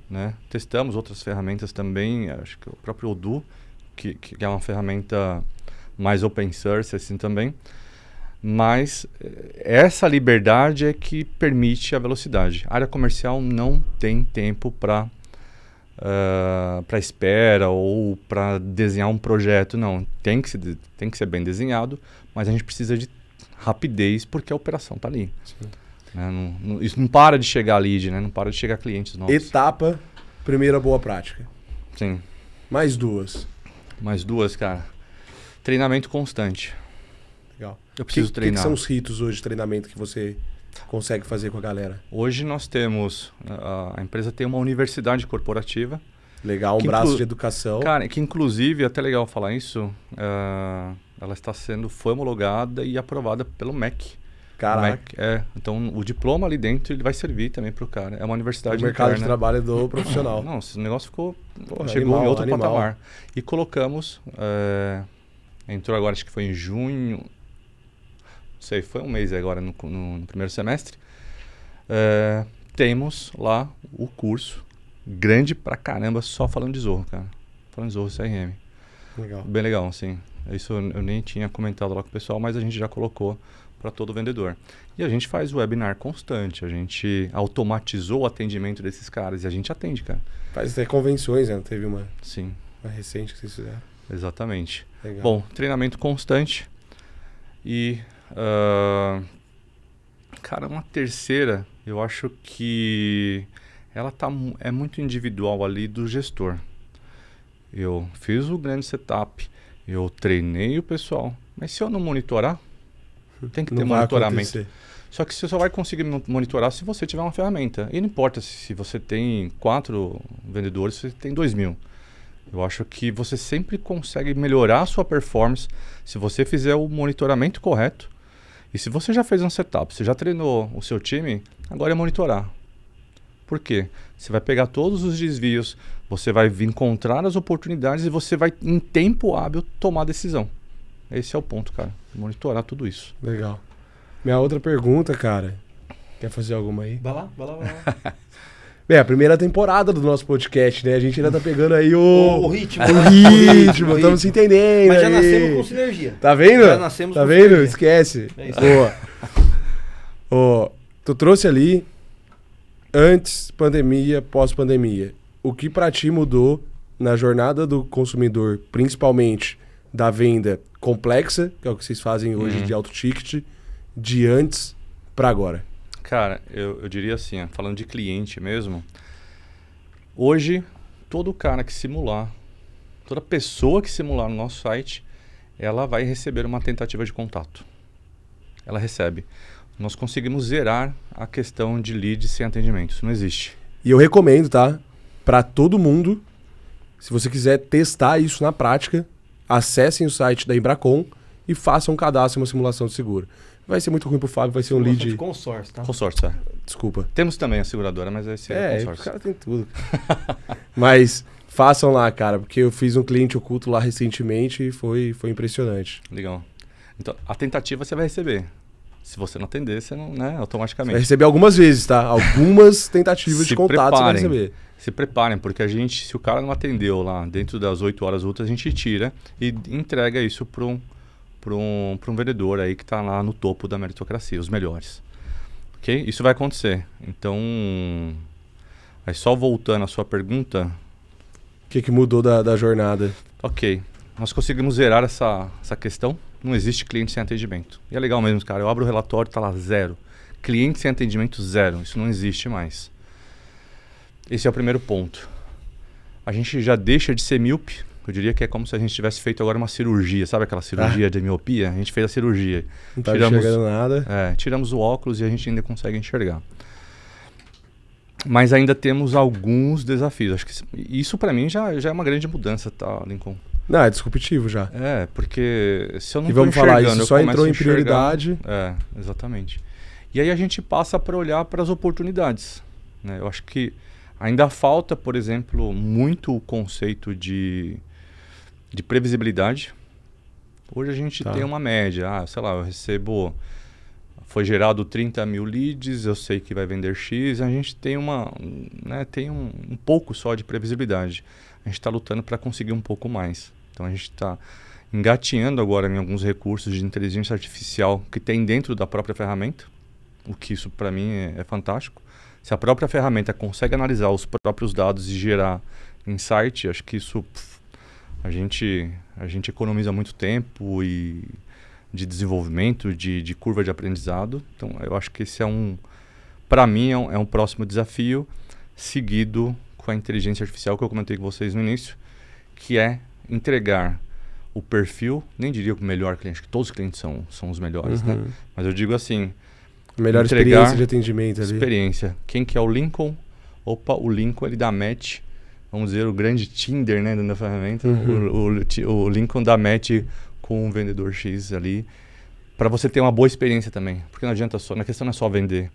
Né? Testamos outras ferramentas também, acho que o próprio Odoo, que é uma ferramenta mais open source assim também. Mas essa liberdade é que permite a velocidade. A área comercial não tem tempo para espera ou para desenhar um projeto. Não, tem que ser bem desenhado, mas a gente precisa de rapidez porque a operação está ali. Né? Isso não para de chegar lead, né? Não para de chegar clientes novos. Etapa, primeira boa prática. Sim. Mais duas, cara. Treinamento constante. Legal. Eu preciso treinar. O que são os ritos hoje de treinamento que você consegue fazer com a galera? Hoje nós temos... A empresa tem uma universidade corporativa. Legal, um braço de educação. Cara, que inclusive, é até legal falar isso, ela foi homologada e aprovada pelo MEC. Caraca. Então, o diploma ali dentro ele vai servir também para o cara. É uma universidade interna. O mercado de trabalho do profissional. Não, esse negócio chegou em outro patamar. E colocamos, entrou agora, acho que foi em junho, não sei, foi um mês agora no primeiro semestre. Temos lá o curso, grande pra caramba, só falando de Zorro, cara. Falando de Zorro CRM. Legal. Bem legal, assim. Isso eu nem tinha comentado lá com o pessoal, mas a gente já colocou para todo vendedor. E a gente faz webinar constante, a gente automatizou o atendimento desses caras e a gente atende, cara. Faz até convenções, né? Teve uma recente que vocês fizeram. Exatamente. Legal. Bom, treinamento constante e... cara, uma terceira, eu acho que ela é muito individual ali do gestor. Eu fiz o grande setup, eu treinei o pessoal, mas se eu não monitorar, tem que ter monitoramento. Só que você só vai conseguir monitorar se você tiver uma ferramenta. E não importa se você tem 4 vendedores, se você tem 2.000. Eu acho que você sempre consegue melhorar a sua performance se você fizer o monitoramento correto. E se você já fez um setup, você já treinou o seu time, agora é monitorar. Por quê? Você vai pegar todos os desvios, você vai encontrar as oportunidades e você vai, em tempo hábil, tomar decisão. Esse é o ponto, cara. Monitorar tudo isso. Legal. Minha outra pergunta, cara. Quer fazer alguma aí? Vai lá. Bem, a primeira temporada do nosso podcast, né? A gente ainda tá pegando aí o ritmo. O ritmo, estamos se entendendo. Mas já aí. nascemos com sinergia. Tá vendo? Já nascemos tá com vendo? sinergia. Esquece. É isso. Boa. Tu trouxe ali antes pandemia, pós-pandemia. O que pra ti mudou na jornada do consumidor, principalmente da venda complexa, que é o que vocês fazem hoje de alto ticket, de antes pra agora? Cara, eu diria assim, falando de cliente mesmo, hoje todo cara que simular, toda pessoa que simular no nosso site, ela vai receber uma tentativa de contato. Ela recebe. Nós conseguimos zerar a questão de leads sem atendimento. Isso não existe. E eu recomendo, tá? Pra todo mundo, se você quiser testar isso na prática, acessem o site da Embracon e façam um cadastro em uma simulação de seguro. Vai ser muito ruim pro Fábio, vai ser um lead... de consórcio, tá? Consórcio, Desculpa. Temos também a seguradora, mas esse é o consórcio. O cara tem tudo. Mas façam lá, cara, porque eu fiz um cliente oculto lá recentemente e foi impressionante. Legal. Então, a tentativa você vai receber. Se você não atender, você não, né, automaticamente. Vai receber algumas vezes, tá? Algumas tentativas de contato você vai receber. Se preparem, porque se o cara não atendeu lá dentro das 8 horas úteis, a gente tira e entrega isso para um vendedor aí que está lá no topo da meritocracia, os melhores. Ok? Isso vai acontecer. Então, aí só voltando à sua pergunta... O que mudou da jornada? Ok. Nós conseguimos zerar essa questão. Não existe cliente sem atendimento. E é legal mesmo, cara. Eu abro o relatório, tá lá 0. Cliente sem atendimento, 0. Isso não existe mais. Esse é o primeiro ponto. A gente já deixa de ser míope. Eu diria que é como se a gente tivesse feito agora uma cirurgia. Sabe aquela cirurgia de miopia? A gente fez a cirurgia. Não tá enxergando nada. Tiramos o óculos e a gente ainda consegue enxergar. Mas ainda temos alguns desafios. Acho que isso para mim já é uma grande mudança, tá, Lincoln? Não, é disruptivo já. Porque se eu não e vamos falar, isso só entrou em enxergar, prioridade. Exatamente. E aí a gente passa para olhar para as oportunidades. Né? Eu acho que ainda falta, por exemplo, muito o conceito de previsibilidade. Hoje a gente tem uma média. Sei lá, eu recebo... Foi gerado 30 mil leads, eu sei que vai vender X. A gente tem tem um pouco só de previsibilidade. A gente está lutando para conseguir um pouco mais. Então a gente está engatinhando agora em alguns recursos de inteligência artificial que tem dentro da própria ferramenta. O que isso para mim é fantástico. Se a própria ferramenta consegue analisar os próprios dados e gerar insight, acho que isso a gente economiza muito tempo e de desenvolvimento, de curva de aprendizado. Então, eu acho que esse para mim, é um próximo desafio, seguido com a inteligência artificial que eu comentei com vocês no início, que é entregar o perfil, nem diria o melhor cliente, que todos os clientes são os melhores, né? Mas eu digo assim... Melhor experiência de atendimento ali. Experiência. Quem que é o Lincoln? Opa, o Lincoln, ele dá match. Vamos dizer, o grande Tinder, né, dentro da ferramenta. O Lincoln dá match com um vendedor X ali. Para você ter uma boa experiência também. Porque não adianta só... A questão não é só vender.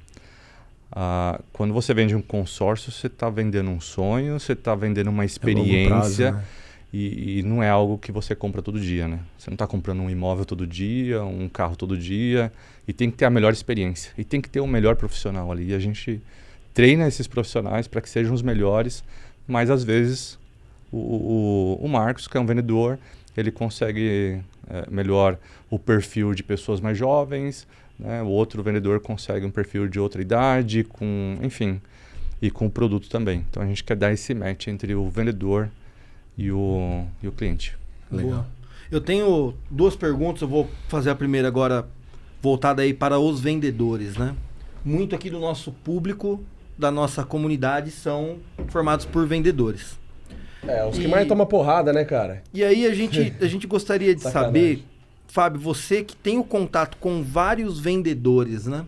Quando você vende um consórcio, você está vendendo um sonho, você está vendendo uma experiência. Prazo, né? E não é algo que você compra todo dia, né? Você não está comprando um imóvel todo dia, um carro todo dia. E tem que ter a melhor experiência. E tem que ter um melhor profissional ali. E a gente treina esses profissionais para que sejam os melhores. Mas, às vezes, o Marcos, que é um vendedor, ele consegue melhor o perfil de pessoas mais jovens. Né? O outro vendedor consegue um perfil de outra idade, enfim. E com o produto também. Então, a gente quer dar esse match entre o vendedor e o cliente. Legal. Boa. Eu tenho 2 perguntas, eu vou fazer a primeira agora voltada aí para os vendedores, né? Muito aqui do nosso público, da nossa comunidade, são formados por vendedores. Os que mais tomam porrada, né, cara? E aí a gente gostaria de saber, Fábio, você que tem o contato com vários vendedores, né?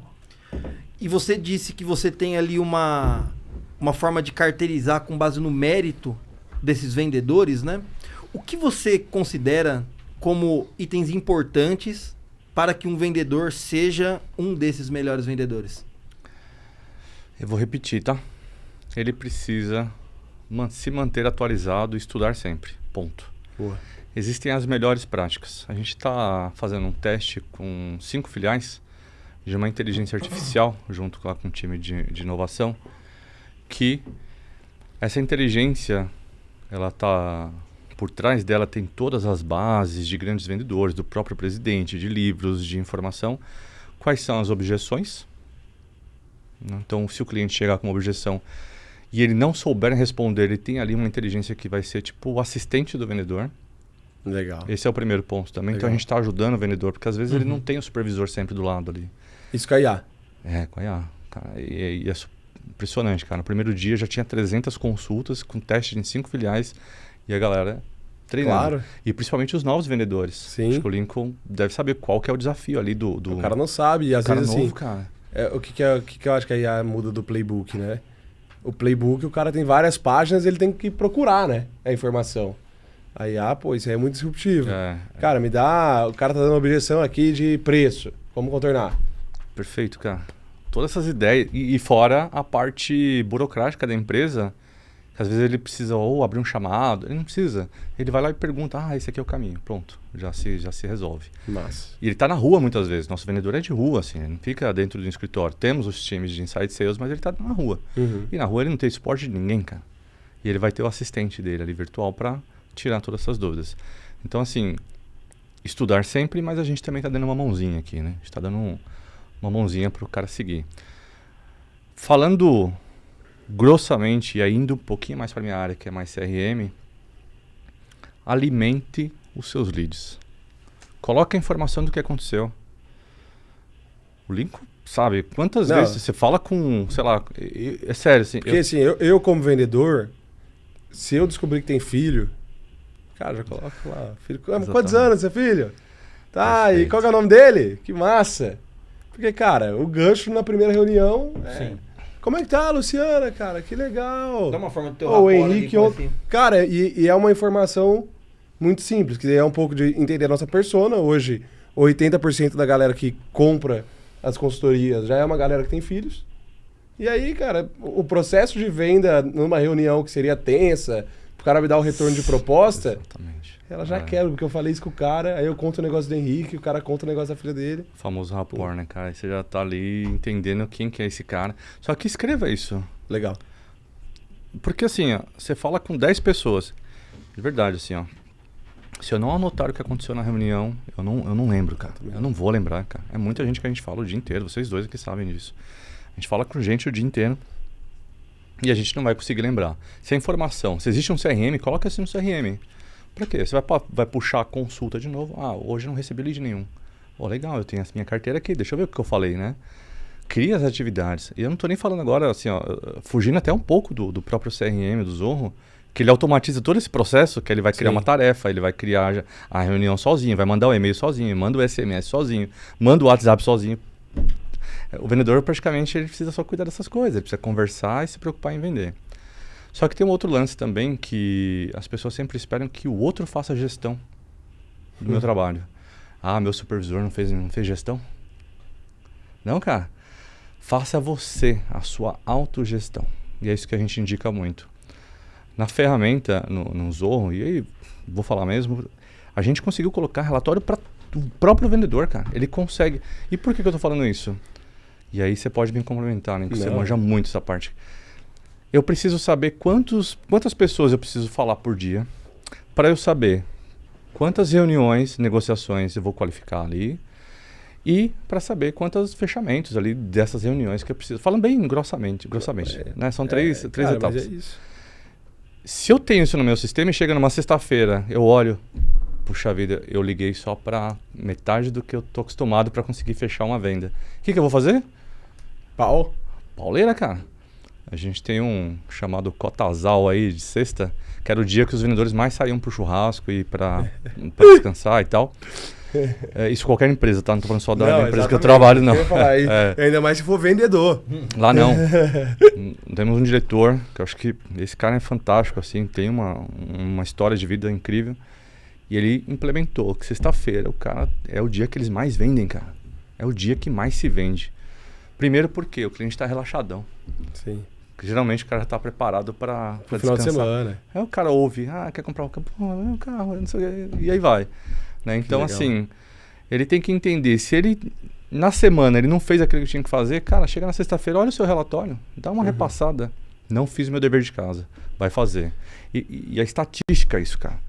E você disse que você tem ali uma forma de carteirizar com base no mérito desses vendedores, né? O que você considera como itens importantes para que um vendedor seja um desses melhores vendedores? Eu vou repetir, tá? Ele precisa se manter atualizado e estudar sempre. Ponto. Boa. Existem as melhores práticas. A gente está fazendo um teste com 5 filiais de uma inteligência artificial, junto com um time de inovação, que essa inteligência... Ela tá por trás dela, tem todas as bases de grandes vendedores, do próprio presidente, de livros, de informação. Quais são as objeções? Então, se o cliente chegar com uma objeção e ele não souber responder, ele tem ali uma inteligência que vai ser tipo o assistente do vendedor. Legal. Esse é o primeiro ponto também. Legal. Então, a gente está ajudando o vendedor, porque às vezes ele não tem o supervisor sempre do lado ali. Isso com a IA? Com a IA. Cara, e é impressionante, cara. No primeiro dia já tinha 300 consultas com teste em 5 filiais e a galera treinando. Claro. E principalmente os novos vendedores. Sim. Acho que o Lincoln deve saber qual que é o desafio ali do... O cara não sabe. E às vezes novo, assim... Cara. O que eu acho que a IA muda do playbook, né? O playbook, o cara tem várias páginas, ele tem que procurar, né? A informação. A IA, isso aí é muito disruptivo. Cara, o cara tá dando uma objeção aqui de preço. Como contornar? Perfeito, cara. Todas essas ideias. E fora a parte burocrática da empresa, que às vezes ele precisa ou abrir um chamado, ele não precisa. Ele vai lá e pergunta, esse aqui é o caminho. Pronto, já se resolve. Massa. E ele está na rua muitas vezes. Nosso vendedor é de rua, assim, ele não fica dentro do escritório. Temos os times de inside sales, mas ele está na rua. E na rua ele não tem suporte de ninguém, cara. E ele vai ter o assistente dele ali virtual para tirar todas essas dúvidas. Então, assim, estudar sempre, mas a gente também está dando uma mãozinha aqui, né? A gente está dando uma mãozinha para o cara seguir. Falando grossamente e indo um pouquinho mais para minha área, que é mais CRM, alimente os seus leads. Coloque a informação do que aconteceu. O Lincoln, sabe, quantas vezes você fala com, sei lá, é sério, assim... Porque assim, eu como vendedor, se eu descobrir que tem filho, cara, já coloco lá, filho, quantos anos seu filho? Tá, perfeito. E qual que é o nome dele? Que massa! Porque, cara, o gancho na primeira reunião Sim. Como é que tá, Luciana, cara? Que legal. Dá uma forma de ter o Henrique, cara, e é uma informação muito simples, que é um pouco de entender a nossa persona. Hoje, 80% da galera que compra as consultorias já é uma galera que tem filhos. E aí, cara, o processo de venda numa reunião que seria tensa, o cara me dar o retorno de proposta... Exatamente. Ela já quer, porque eu falei isso com o cara, aí eu conto o negócio do Henrique, o cara conta o negócio da filha dele. O famoso rapport, né, cara? Aí você já tá ali entendendo quem que é esse cara. Só que escreva isso. Legal. Porque assim, você fala com 10 pessoas. De verdade, assim, se eu não anotar o que aconteceu na reunião, eu não lembro, cara. Eu não vou lembrar, cara. É muita gente que a gente fala o dia inteiro, vocês dois aqui sabem disso. A gente fala com gente o dia inteiro e a gente não vai conseguir lembrar. Se a informação, se existe um CRM, coloca assim no CRM. Pra quê? Você vai puxar a consulta de novo. Hoje não recebi lead nenhum. Legal, eu tenho a minha carteira aqui, deixa eu ver o que eu falei, né? Cria as atividades. E eu não tô nem falando agora, assim, fugindo até um pouco do próprio CRM, do Zorro. Que ele automatiza todo esse processo, que ele vai criar uma tarefa, ele vai criar a reunião sozinho, vai mandar o e-mail sozinho, manda o SMS sozinho, manda o WhatsApp sozinho. O vendedor, praticamente, ele precisa só cuidar dessas coisas, ele precisa conversar e se preocupar em vender. Só que tem um outro lance também, que as pessoas sempre esperam que o outro faça a gestão do meu trabalho. Ah, meu supervisor não fez gestão? Não, cara. Faça você a sua autogestão. E é isso que a gente indica muito. Na ferramenta, no Zorro, e aí vou falar mesmo, a gente conseguiu colocar relatório para o próprio vendedor, cara. Ele consegue. E por que eu tô falando isso? E aí você pode me complementar, né? Porque você manja muito essa parte. Eu preciso saber quantas pessoas eu preciso falar por dia para eu saber quantas reuniões, negociações eu vou qualificar ali e para saber quantos fechamentos ali dessas reuniões que eu preciso. Falando bem grossamente, né? São três etapas. Mas é isso. Se eu tenho isso no meu sistema e chega numa sexta-feira, eu olho, puxa vida, eu liguei só para metade do que eu tô acostumado para conseguir fechar uma venda. O que eu vou fazer? Pauleira, cara. A gente tem um chamado Cotasal aí de sexta, que era o dia que os vendedores mais saíam pro churrasco e para descansar e tal. Isso qualquer empresa, tá? Não tô falando só da empresa que eu trabalho, não. Ainda mais se for vendedor. Lá não. Temos um diretor, que eu acho que esse cara é fantástico, assim, tem uma história de vida incrível. E ele implementou que sexta-feira o cara é o dia que eles mais vendem, cara. É o dia que mais se vende. Primeiro porque o cliente está relaxadão. Sim. Porque geralmente o cara já está preparado para descansar. Final de semana. Aí o cara ouve, quer comprar um carro, não sei o quê, e aí vai. Né? Então, assim, ele tem que entender, se ele, na semana, ele não fez aquilo que tinha que fazer, cara, chega na sexta-feira, olha o seu relatório, dá uma repassada. Não fiz o meu dever de casa, vai fazer. E a estatística é isso, cara.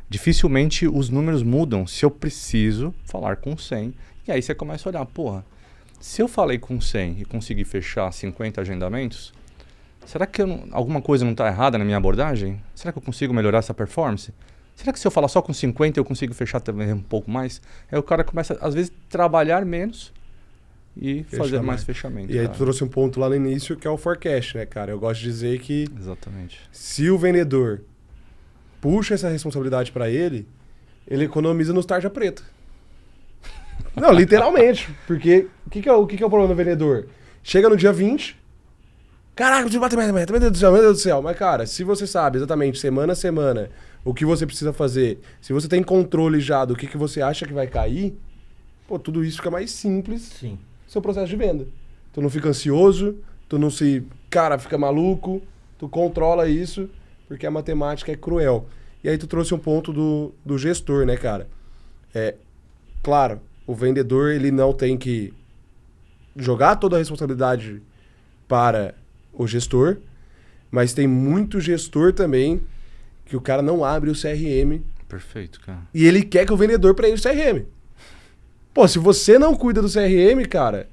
Dificilmente os números mudam se eu preciso falar com 100. E aí você começa a olhar, porra, se eu falei com 100 e consegui fechar 50 agendamentos, será que alguma coisa não está errada na minha abordagem? Será que eu consigo melhorar essa performance? Será que se eu falar só com 50 eu consigo fechar também um pouco mais? Aí o cara começa, às vezes, a trabalhar menos e fazer mais fechamento. E aí tu trouxe um ponto lá no início que é o forecast, né, cara? Eu gosto de dizer que exatamente. Se o vendedor puxa essa responsabilidade para ele economiza nos tarja preta. Não, literalmente. Porque o que é o problema do vendedor? Chega no dia 20, caraca, eu preciso bater meta, meu Deus do céu. Mas, cara, se você sabe exatamente, semana a semana, o que você precisa fazer, se você tem controle já do que você acha que vai cair, pô, tudo isso fica mais simples. Sim. Seu processo de venda. Tu não fica ansioso, tu não fica maluco, tu controla isso, porque a matemática é cruel. E aí tu trouxe um ponto do gestor, né, cara? Claro, o vendedor, ele não tem que jogar toda a responsabilidade para o gestor, mas tem muito gestor também que o cara não abre o CRM. Perfeito, cara. E ele quer que o vendedor preencha o CRM. Pô, se você não cuida do CRM, cara,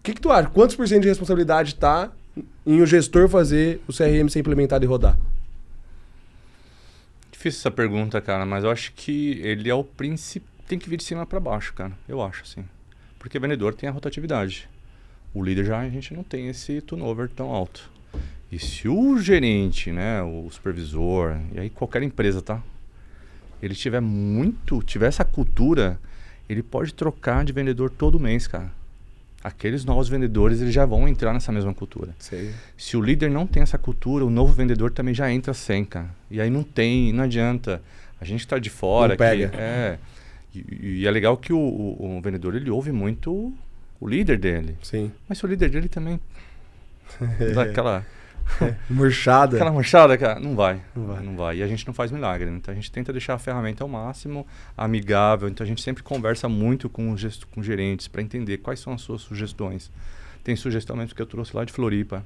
o que tu acha? Quantos por cento de responsabilidade tá em o gestor fazer o CRM ser implementado e rodar? Difícil essa pergunta, cara, mas eu acho que ele é o principal. Tem que vir de cima para baixo, cara. Eu acho, assim. Porque o vendedor tem a rotatividade. O líder a gente não tem esse turnover tão alto. E se o gerente, né, o supervisor, e aí qualquer empresa, tá? Ele tiver essa cultura, ele pode trocar de vendedor todo mês, cara. Aqueles novos vendedores, eles já vão entrar nessa mesma cultura. Sei. Se o líder não tem essa cultura, o novo vendedor também já entra sem, cara. E aí não adianta. A gente tá de fora. Não pega. E é legal que o vendedor, ele ouve muito o líder dele. Sim. Mas se o líder dele também dá aquela murchada. Aquela murchada, cara, não vai. E a gente não faz milagre, né? Então a gente tenta deixar a ferramenta ao máximo amigável. Então a gente sempre conversa muito com gerentes para entender quais são as suas sugestões. Tem sugestão mesmo que eu trouxe lá de Floripa.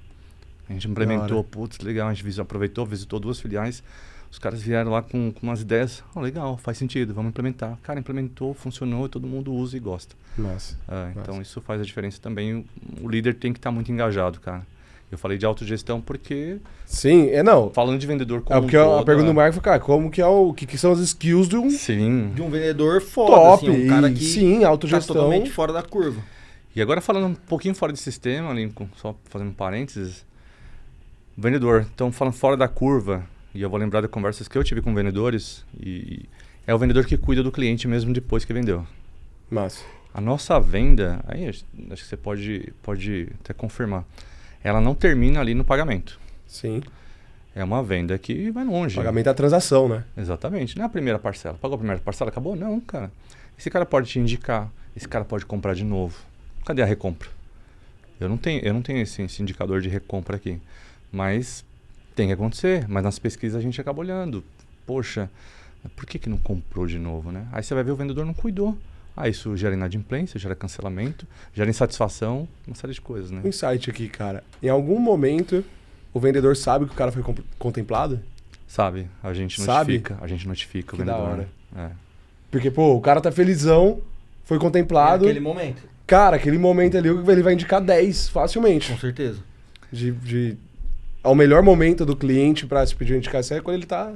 A gente implementou, putz, legal, a gente aproveitou, visitou 2 filiais. Os caras vieram lá com umas ideias. Legal, faz sentido, vamos implementar. Cara, implementou, funcionou, todo mundo usa e gosta. Nossa. Então isso faz a diferença também. O líder tem que estar muito engajado, cara. Eu falei de autogestão porque... Sim, não. Falando de vendedor como porque a pergunta do Marco foi, cara, como que é o que são as skills de um vendedor foda, top, assim, um cara que sim, autogestão. Tá totalmente fora da curva. E agora falando um pouquinho fora de sistema, Lincoln, só fazendo parênteses. Vendedor, então falando fora da curva, e eu vou lembrar de conversas que eu tive com vendedores, e é o vendedor que cuida do cliente mesmo depois que vendeu. Massa. A nossa venda, aí acho que você pode até confirmar, ela não termina ali no pagamento. Sim. É uma venda que vai longe. Pagamento é a transação, né? Exatamente. Não é a primeira parcela. Pagou a primeira parcela, acabou? Não, cara. Esse cara pode te indicar, esse cara pode comprar de novo. Cadê a recompra? Eu não tenho esse indicador de recompra aqui. Mas tem que acontecer. Mas nas pesquisas a gente acaba olhando. Poxa, por que não comprou de novo, né? Aí você vai ver o vendedor não cuidou. Isso gera inadimplência, gera cancelamento, gera insatisfação, uma série de coisas, né? Um insight aqui, cara. Em algum momento, o vendedor sabe que o cara foi contemplado? Sabe, a gente notifica o Que vendedor. Da hora. É. Porque, pô, o cara tá felizão, foi contemplado. Naquele momento. Cara, aquele momento ali, ele vai indicar 10 facilmente. Com certeza. Ao melhor momento do cliente pra se pedir uma indicação é quando ele tá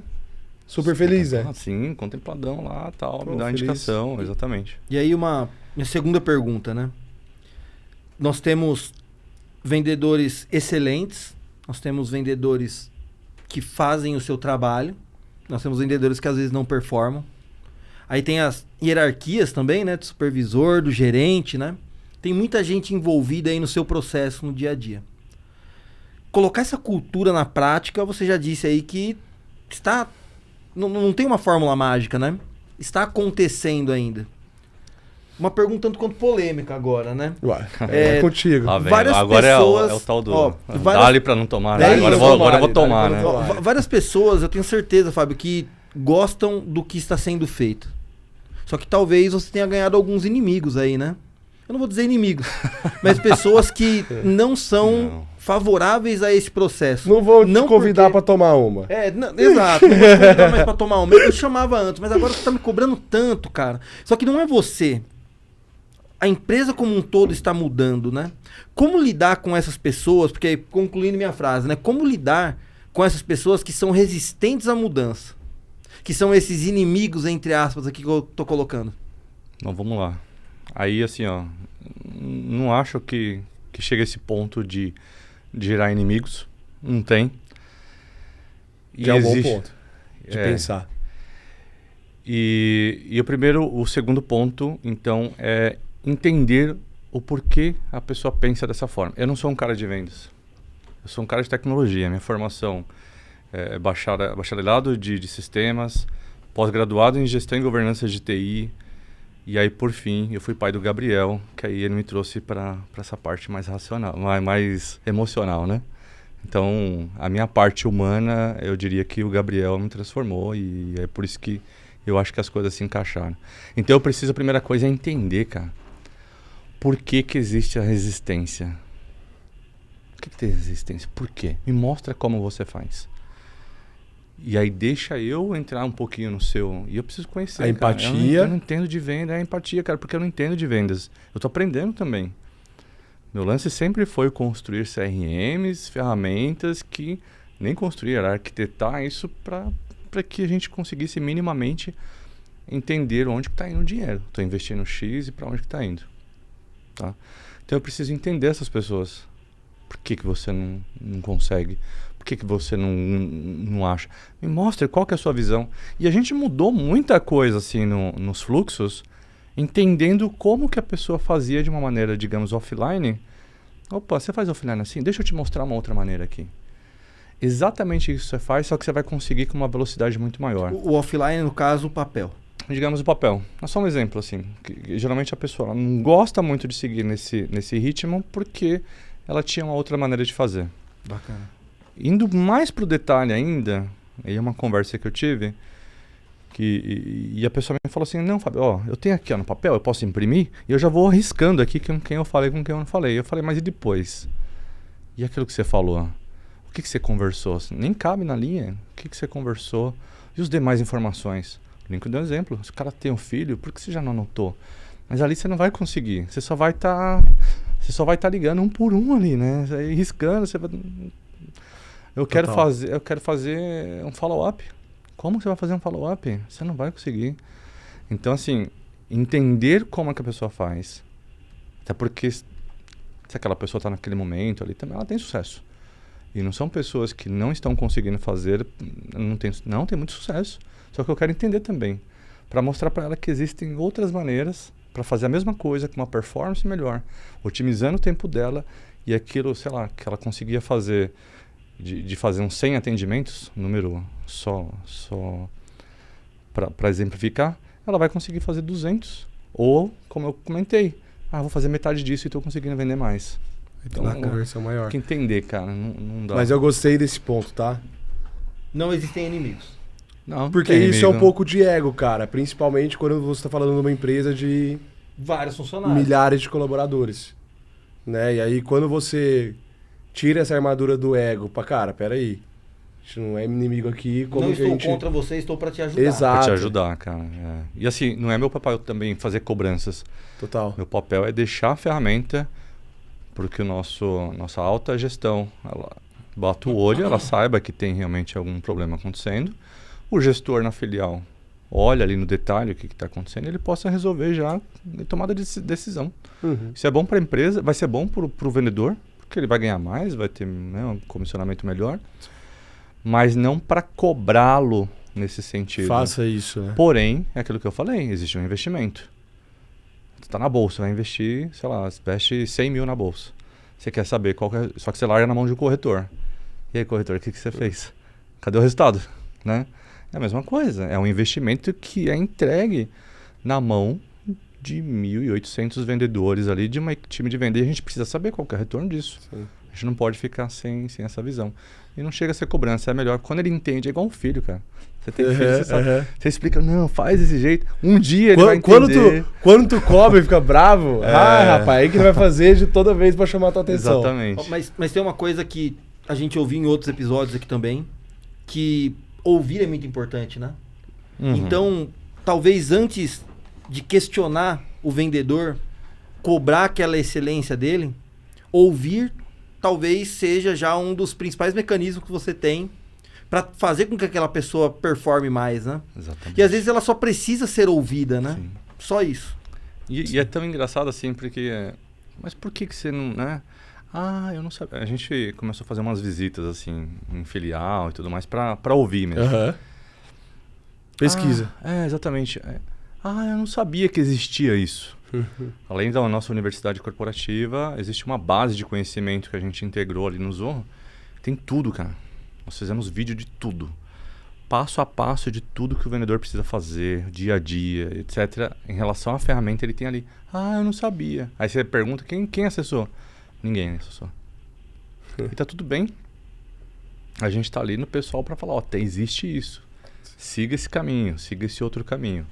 super feliz, né? Sim, contempladão lá, tal, Pô, me dá uma feliz. indicação, exatamente. E aí minha segunda pergunta, né? Nós temos vendedores excelentes, nós temos vendedores que fazem o seu trabalho, nós temos vendedores que às vezes não performam. Aí tem as hierarquias também, né? Do supervisor, do gerente, né? Tem muita gente envolvida aí no seu processo no dia a dia. Colocar essa cultura na prática, você já disse aí que está... Não tem uma fórmula mágica, né? Está acontecendo ainda. Uma pergunta tanto quanto polêmica agora, né? Ué, é contigo. Várias agora pessoas, é o tal do... várias... Dá-lhe pra não tomar, né? Dá-lhe Agora eu vou tomar, né? Várias pessoas, eu tenho certeza, Fábio, que gostam do que está sendo feito. Só que talvez você tenha ganhado alguns inimigos aí, né? Eu não vou dizer inimigos, mas pessoas que não são favoráveis a esse processo. Não vou te convidar pra tomar uma. Exato. Não vou te convidar mais pra tomar uma. Eu chamava antes, mas agora você tá me cobrando tanto, cara. Só que não é você. A empresa como um todo está mudando, né? Como lidar com essas pessoas, porque aí, concluindo minha frase, né? Como lidar com essas pessoas que são resistentes à mudança? Que são esses inimigos, entre aspas, aqui que eu tô colocando. Então, vamos lá. Aí, assim, não acho que chega a esse ponto de gerar inimigos. Não tem. Já é um bom ponto de pensar. E o segundo ponto, então, é entender o porquê a pessoa pensa dessa forma. Eu não sou um cara de vendas. Eu sou um cara de tecnologia. Minha formação é bacharelado de sistemas, pós-graduado em gestão e governança de TI. E aí, por fim, eu fui pai do Gabriel, que aí ele me trouxe para essa parte mais racional, mais emocional, né? Então, a minha parte humana, eu diria que o Gabriel me transformou e é por isso que eu acho que as coisas se encaixaram. Então, eu preciso, a primeira coisa é entender, cara, por que existe a resistência. Por que tem resistência? Por quê? Me mostra como você faz. E aí deixa eu entrar um pouquinho no seu... E eu preciso conhecer, a empatia. Eu não entendo de venda, é a empatia, cara, porque eu não entendo de vendas. Eu tô aprendendo também. Meu lance sempre foi construir CRMs, ferramentas que nem construir, era arquitetar isso para que a gente conseguisse minimamente entender onde está indo o dinheiro. Estou investindo X e para onde que está indo. Tá? Então eu preciso entender essas pessoas. Por que você não consegue? Por que você não acha? Me mostre qual que é a sua visão. E a gente mudou muita coisa assim nos fluxos, entendendo como que a pessoa fazia de uma maneira, digamos, offline. Opa, você faz offline assim? Deixa eu te mostrar uma outra maneira aqui. Exatamente isso que você faz, só que você vai conseguir com uma velocidade muito maior. O offline, no caso, o papel. Digamos o papel. É só um exemplo, assim. Que geralmente a pessoa não gosta muito de seguir nesse ritmo porque ela tinha uma outra maneira de fazer. Bacana. Indo mais pro detalhe ainda, aí é uma conversa que eu tive, e a pessoa me falou assim, não, Fábio, eu tenho aqui no papel, eu posso imprimir, e eu já vou arriscando aqui com quem eu falei, com quem eu não falei. Eu falei, mas e depois? E aquilo que você falou? O que você conversou? Nem cabe na linha. O que você conversou? E os demais informações? O Lincoln deu um exemplo. Se o cara tem um filho, por que você já não anotou? Mas ali você não vai conseguir. Você só vai estar ligando um por um ali, né? Você vai riscando, você vai... Eu quero fazer um follow-up. Como você vai fazer um follow-up? Você não vai conseguir. Então, assim, entender como é que a pessoa faz. Até porque se aquela pessoa está naquele momento ali, também ela tem sucesso. E não são pessoas que não estão conseguindo fazer, não tem muito sucesso. Só que eu quero entender também, para mostrar para ela que existem outras maneiras para fazer a mesma coisa com uma performance melhor, otimizando o tempo dela e aquilo, sei lá, que ela conseguia fazer, de fazer uns 100 atendimentos, número só para exemplificar, ela vai conseguir fazer 200. Ou, como eu comentei, vou fazer metade disso e estou conseguindo vender mais. Então, uma conversão maior. Tem que entender, cara, não dá. Mas eu gostei desse ponto, tá? Não existem inimigos. Não, porque isso é um pouco de ego, cara. Principalmente quando você está falando de uma empresa de... vários funcionários. Milhares de colaboradores. Né? E aí, quando você tira essa armadura do ego, cara, peraí. A gente não é inimigo aqui. Como não estou gente... contra você, estou para te ajudar. Exato. Para te ajudar, cara. E assim, não é meu papel também fazer cobranças. Total. Meu papel é deixar a ferramenta porque nossa alta gestão, ela bota o olho, ela saiba que tem realmente algum problema acontecendo. O gestor na filial olha ali no detalhe o que está acontecendo e ele possa resolver já em tomada de decisão. Se é bom para a empresa, vai ser bom para o vendedor, porque ele vai ganhar mais, vai ter, né, um comissionamento melhor, mas não para cobrá-lo nesse sentido. Faça isso, né? Porém, é aquilo que eu falei, existe um investimento. Você está na bolsa, vai investir, sei lá, investe 100 mil na bolsa. Você quer saber qual que é, só que você larga na mão de um corretor. E aí, corretor, o que você fez? Cadê o resultado? Né? É a mesma coisa, é um investimento que é entregue na mão de 1.800 vendedores ali, de uma time de venda. E a gente precisa saber qual que é o retorno disso. Sim. A gente não pode ficar sem essa visão. E não chega a ser cobrança, é melhor. Quando ele entende, é igual um filho, cara. Você tem filho, você sabe. Você explica, não, faz desse jeito. Um dia ele vai entender. Quando tu cobra e fica bravo, rapaz, aí que ele vai fazer de toda vez pra chamar a tua atenção. Exatamente. Mas tem uma coisa que a gente ouviu em outros episódios aqui também, que ouvir é muito importante, né? Então, talvez antes de questionar o vendedor, cobrar aquela excelência dele, ouvir talvez seja já um dos principais mecanismos que você tem para fazer com que aquela pessoa performe mais, né? Exatamente. E às vezes ela só precisa ser ouvida, né? Sim. Só isso. E é tão engraçado assim, porque... Mas por que você não... né? Eu não sabia. A gente começou a fazer umas visitas assim, em filial e tudo mais, para ouvir mesmo. Pesquisa. Exatamente. Eu não sabia que existia isso. Além da nossa universidade corporativa, existe uma base de conhecimento que a gente integrou ali no Zorro. Tem tudo, cara. Nós fizemos vídeo de tudo. Passo a passo de tudo que o vendedor precisa fazer, dia a dia, etc. Em relação à ferramenta, ele tem ali. Eu não sabia. Aí você pergunta, quem acessou? Ninguém acessou. E tá tudo bem. A gente tá ali no pessoal para falar, existe isso. Siga esse caminho, siga esse outro caminho.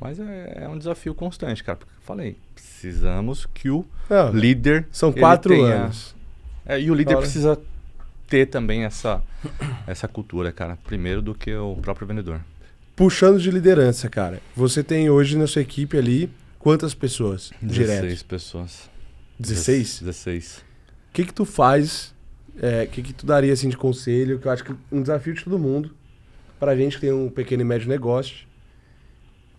Mas é um desafio constante, cara. Porque eu falei, precisamos que o líder... São 4 anos. E o líder precisa ter também essa cultura, cara. Primeiro do que o próprio vendedor. Puxando de liderança, cara. Você tem hoje na sua equipe ali quantas pessoas? 16 pessoas. 16? 16. O que tu faz? O que tu daria assim de conselho? Que eu acho que um desafio de todo mundo, pra gente que tem um pequeno e médio negócio,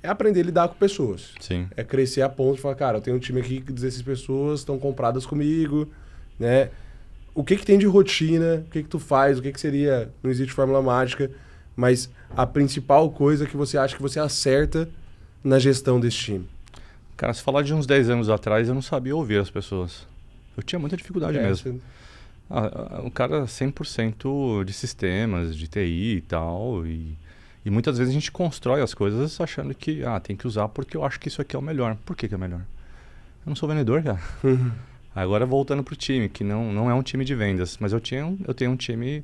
é aprender a lidar com pessoas. Sim. É crescer a ponto de falar, cara, eu tenho um time aqui que 16 pessoas estão compradas comigo, né? O que tem de rotina? O que tu faz? O que seria... Não existe fórmula mágica, mas a principal coisa que você acha que você acerta na gestão desse time. Cara, se falar de uns 10 anos atrás, eu não sabia ouvir as pessoas. Eu tinha muita dificuldade mesmo. O cara 100% de sistemas, de TI e tal, e muitas vezes a gente constrói as coisas achando que tem que usar porque eu acho que isso aqui é o melhor. Por que é melhor? Eu não sou vendedor, cara. Agora voltando pro time, que não é um time de vendas, mas eu tenho um time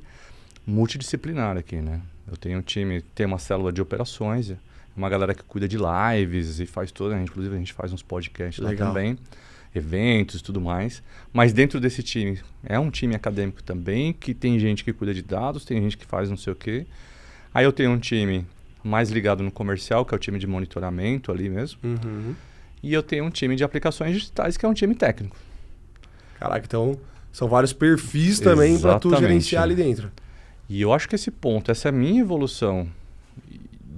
multidisciplinar aqui, né? Eu tenho um time, tem uma célula de operações, uma galera que cuida de lives e faz toda, inclusive a gente faz uns podcasts lá também, eventos e tudo mais. Mas dentro desse time, é um time acadêmico também, que tem gente que cuida de dados, tem gente que faz não sei o quê. Aí eu tenho um time mais ligado no comercial, que é o time de monitoramento ali mesmo. E eu tenho um time de aplicações digitais, que é um time técnico. Caraca, então são vários perfis também para tu gerenciar ali dentro. E eu acho que esse ponto, essa é a minha evolução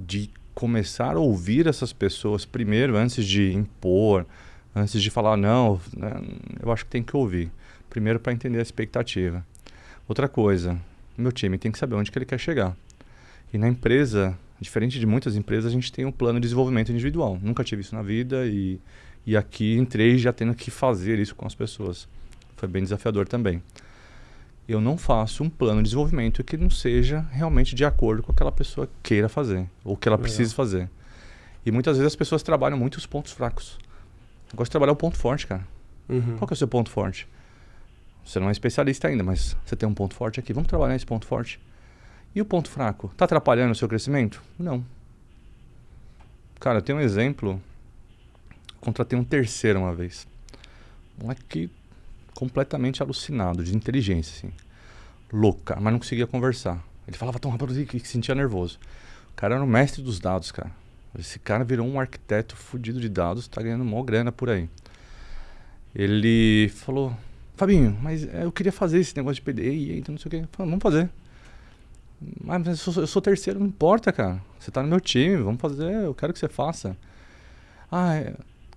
de começar a ouvir essas pessoas primeiro, antes de impor, antes de falar, não, né, eu acho que tem que ouvir. Primeiro para entender a expectativa. Outra coisa, meu time tem que saber onde que ele quer chegar. E na empresa, diferente de muitas empresas, a gente tem um plano de desenvolvimento individual. Nunca tive isso na vida e aqui entrei já tendo que fazer isso com as pessoas. Foi bem desafiador também. Eu não faço um plano de desenvolvimento que não seja realmente de acordo com o que aquela pessoa queira fazer, ou que ela precise fazer. E muitas vezes as pessoas trabalham muito os pontos fracos. Eu gosto de trabalhar o ponto forte, cara. Qual que é o seu ponto forte? Você não é especialista ainda, mas você tem um ponto forte aqui. Vamos trabalhar esse ponto forte. E o ponto fraco? Está atrapalhando o seu crescimento? Não. Cara, eu tenho um exemplo. Contratei um terceiro uma vez. Um moleque completamente alucinado, de inteligência, assim. Louco, mas não conseguia conversar. Ele falava tão rápido que se sentia nervoso. O cara era o mestre dos dados, cara. Esse cara virou um arquiteto fudido de dados, tá ganhando mó grana por aí. Ele falou, Fabinho, mas eu queria fazer esse negócio de PDI, então não sei o quê. Falei, vamos fazer. Mas eu sou terceiro, não importa, cara. Você tá no meu time, vamos fazer, eu quero que você faça.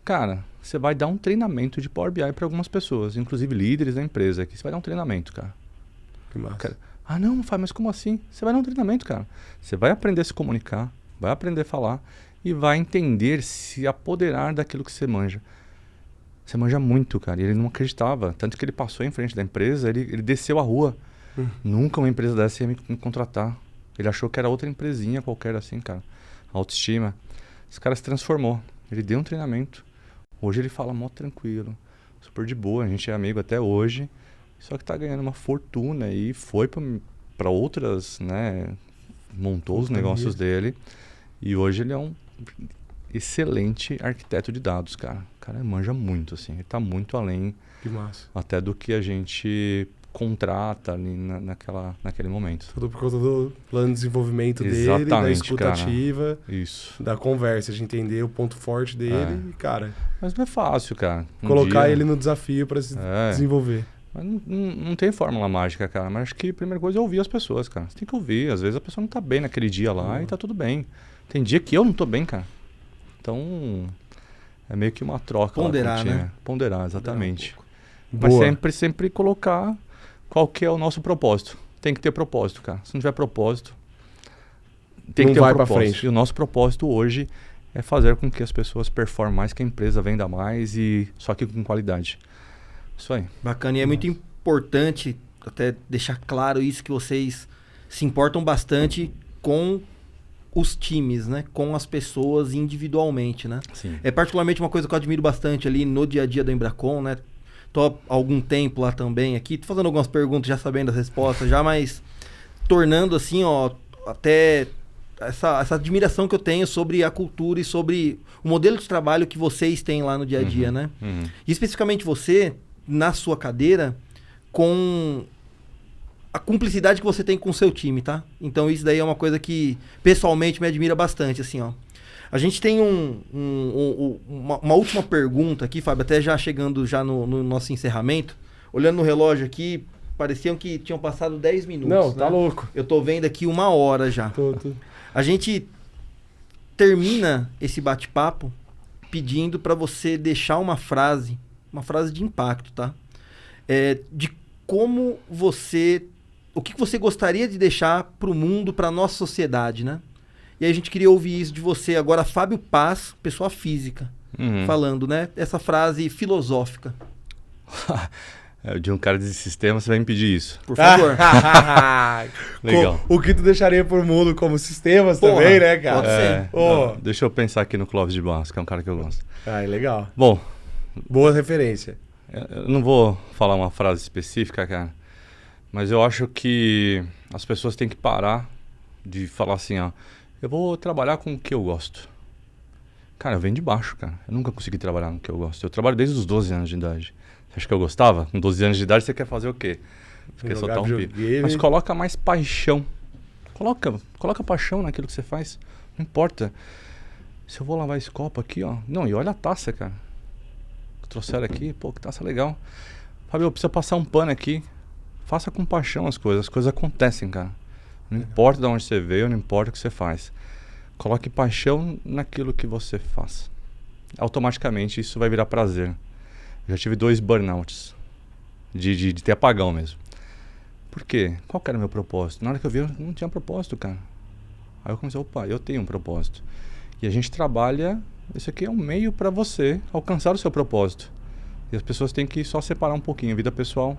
Cara, você vai dar um treinamento de Power BI para algumas pessoas, inclusive líderes da empresa aqui. Você vai dar um treinamento, cara. Que massa. Não, Fábio, mas como assim? Você vai dar um treinamento, cara. Você vai aprender a se comunicar, vai aprender a falar e vai entender, se apoderar daquilo que você manja. Você manja muito, cara. E ele não acreditava. Tanto que ele passou em frente da empresa, ele desceu a rua. Nunca uma empresa dessa ia me contratar. Ele achou que era outra empresinha qualquer assim, cara. Autoestima. Esse cara se transformou. Ele deu um treinamento. Hoje ele fala mó tranquilo. Super de boa. A gente é amigo até hoje. Só que tá ganhando uma fortuna e foi para outras, né? Montou os negócios dele. E hoje ele é um excelente arquiteto de dados, cara. O cara manja muito, assim. Ele tá muito além. Que massa. Até do que a gente contrata ali naquele momento. Tudo por conta do plano de desenvolvimento dele, da escutativa, da conversa, de entender o ponto forte dele e, cara... Mas não é fácil, cara. Colocar ele no desafio para se desenvolver. Mas não tem fórmula mágica, cara. Mas acho que a primeira coisa é ouvir as pessoas, cara. Você tem que ouvir. Às vezes a pessoa não tá bem naquele dia lá e tá tudo bem. Tem dia que eu não tô bem, cara. Então, é meio que uma troca. Ponderar, né? Ponderar, exatamente. Mas sempre colocar qual que é o nosso propósito. Tem que ter propósito, cara. Se não tiver propósito, tem que ter um propósito. Pra frente. E o nosso propósito hoje é fazer com que as pessoas performem mais, que a empresa venda mais, e só que com qualidade. Isso aí. Bacana. E é muito importante até deixar claro isso, que vocês se importam bastante com os times, né? Com as pessoas individualmente, né? Sim. É particularmente uma coisa que eu admiro bastante ali no dia a dia da Embracon, né? Tô há algum tempo lá também aqui, tô fazendo algumas perguntas, já sabendo as respostas já, mas tornando assim, ó, até essa admiração que eu tenho sobre a cultura e sobre o modelo de trabalho que vocês têm lá no dia a dia, né? E especificamente você, na sua cadeira, com a cumplicidade que você tem com o seu time, tá? Então isso daí é uma coisa que pessoalmente me admira bastante, assim, ó. A gente tem uma última pergunta aqui, Fábio, até já chegando já no nosso encerramento. Olhando no relógio aqui, pareciam que tinham passado 10 minutos. Não, tá louco. Eu tô vendo aqui 1 hora já. Tô. A gente termina esse bate-papo pedindo para você deixar uma frase de impacto, tá? De como você... O que você gostaria de deixar pro mundo, pra nossa sociedade, né? E aí a gente queria ouvir isso de você agora, Fábio Paz, pessoa física, falando, né? Essa frase filosófica. De um cara de sistema, você vai me pedir isso. Por favor. Legal. O que tu deixaria pro mundo como sistemas também, né, cara? Pode ser. Não, deixa eu pensar aqui no Clóvis de Barros, que é um cara que eu gosto. Legal. Bom. Boa referência. Eu não vou falar uma frase específica, cara, mas eu acho que as pessoas têm que parar de falar assim, ó, eu vou trabalhar com o que eu gosto. Cara, eu venho de baixo, cara. Eu nunca consegui trabalhar no que eu gosto. Eu trabalho desde os 12 anos de idade. Você acha que eu gostava? Com 12 anos de idade você quer fazer o quê? Você quer soltar um pico. Mas coloca mais paixão. Coloca paixão naquilo que você faz. Não importa. Se eu vou lavar esse copo aqui, ó. Não, e olha a taça, cara. Trouxeram aqui, pô, que taça legal. Fábio, eu preciso passar um pano aqui. Faça com paixão as coisas acontecem, cara. Não importa de onde você veio, não importa o que você faz. Coloque paixão naquilo que você faz. Automaticamente isso vai virar prazer. Já tive 2 burnouts. De ter apagão mesmo. Por quê? Qual que era o meu propósito? Na hora que eu vi, eu não tinha propósito, cara. Aí eu comecei, opa, eu tenho um propósito. E a gente trabalha, isso aqui é um meio para você alcançar o seu propósito. E as pessoas têm que só separar um pouquinho vida pessoal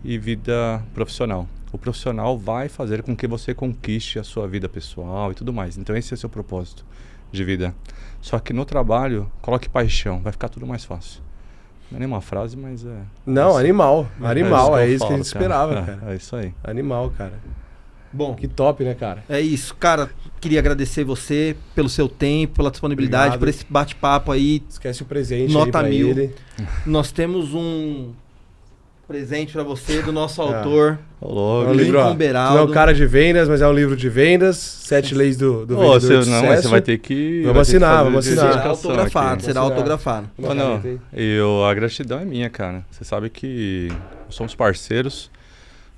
e vida profissional. O profissional vai fazer com que você conquiste a sua vida pessoal e tudo mais. Então esse é o seu propósito de vida. Só que no trabalho, coloque paixão, vai ficar tudo mais fácil. Não é nenhuma frase, mas é... Não, animal. Animal, é isso que a gente falo, esperava, cara. É isso aí. Animal, cara. Bom, Que top, né, cara? é isso. Cara, queria agradecer você pelo seu tempo, pela disponibilidade, Obrigado. por esse bate-papo aí. Esquece o presente Nota aí pra 1000. ele. Nós temos um presente pra você do nosso autor, Ô, É louco. um livro, ó, Lincoln Beraldo. não é um cara de vendas, mas é um livro de vendas. 7 leis do Ô, vendedor você, de não, sucesso. mas você vai ter que... Vamos vai ter que assinar, fazer vamos de assinar. Será dedicação autografado, aqui. será autografado. Uma Não, caneta aí. a gratidão é minha, cara. Você sabe que somos parceiros,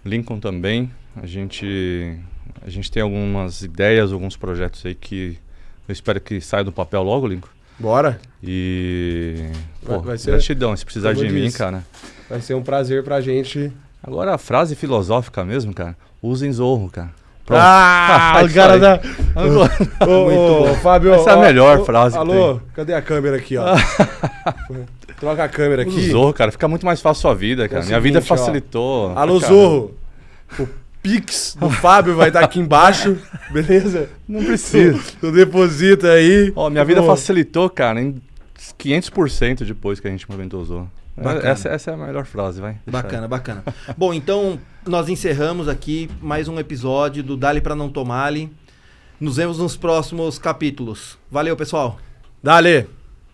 Lincoln também. A gente tem algumas ideias, alguns projetos aí que eu espero que saia do papel logo, Lincoln. Bora. E pô, Vai ser, gratidão, se precisar como de eu mim, disse. cara. Vai ser um prazer pra gente. Agora a frase filosófica mesmo, cara. Usem Zorro, cara. Pronto. Ah, o Isso cara aí. da... Agora, Ô, Fábio... Essa é a ó, melhor ô, frase que Alô, cadê a câmera aqui, ó? Troca a câmera usa aqui. o Zorro, cara. Fica muito mais fácil a sua vida, cara. É o Minha vida seguinte, ó. facilitou. Alô, pra Zorro. O Pix do Fábio vai estar aqui embaixo, beleza? Não precisa. Tu deposita aí. Ó, minha vida Pô, facilitou, cara, em 500% depois que a gente implementou o Zorro. Bacana. Essa é a melhor frase, vai. Deixa Bacana, bacana. Bom, então nós encerramos aqui mais um episódio do Dali Pra Não Tomale. Nos vemos nos próximos capítulos. Valeu, pessoal. Dale.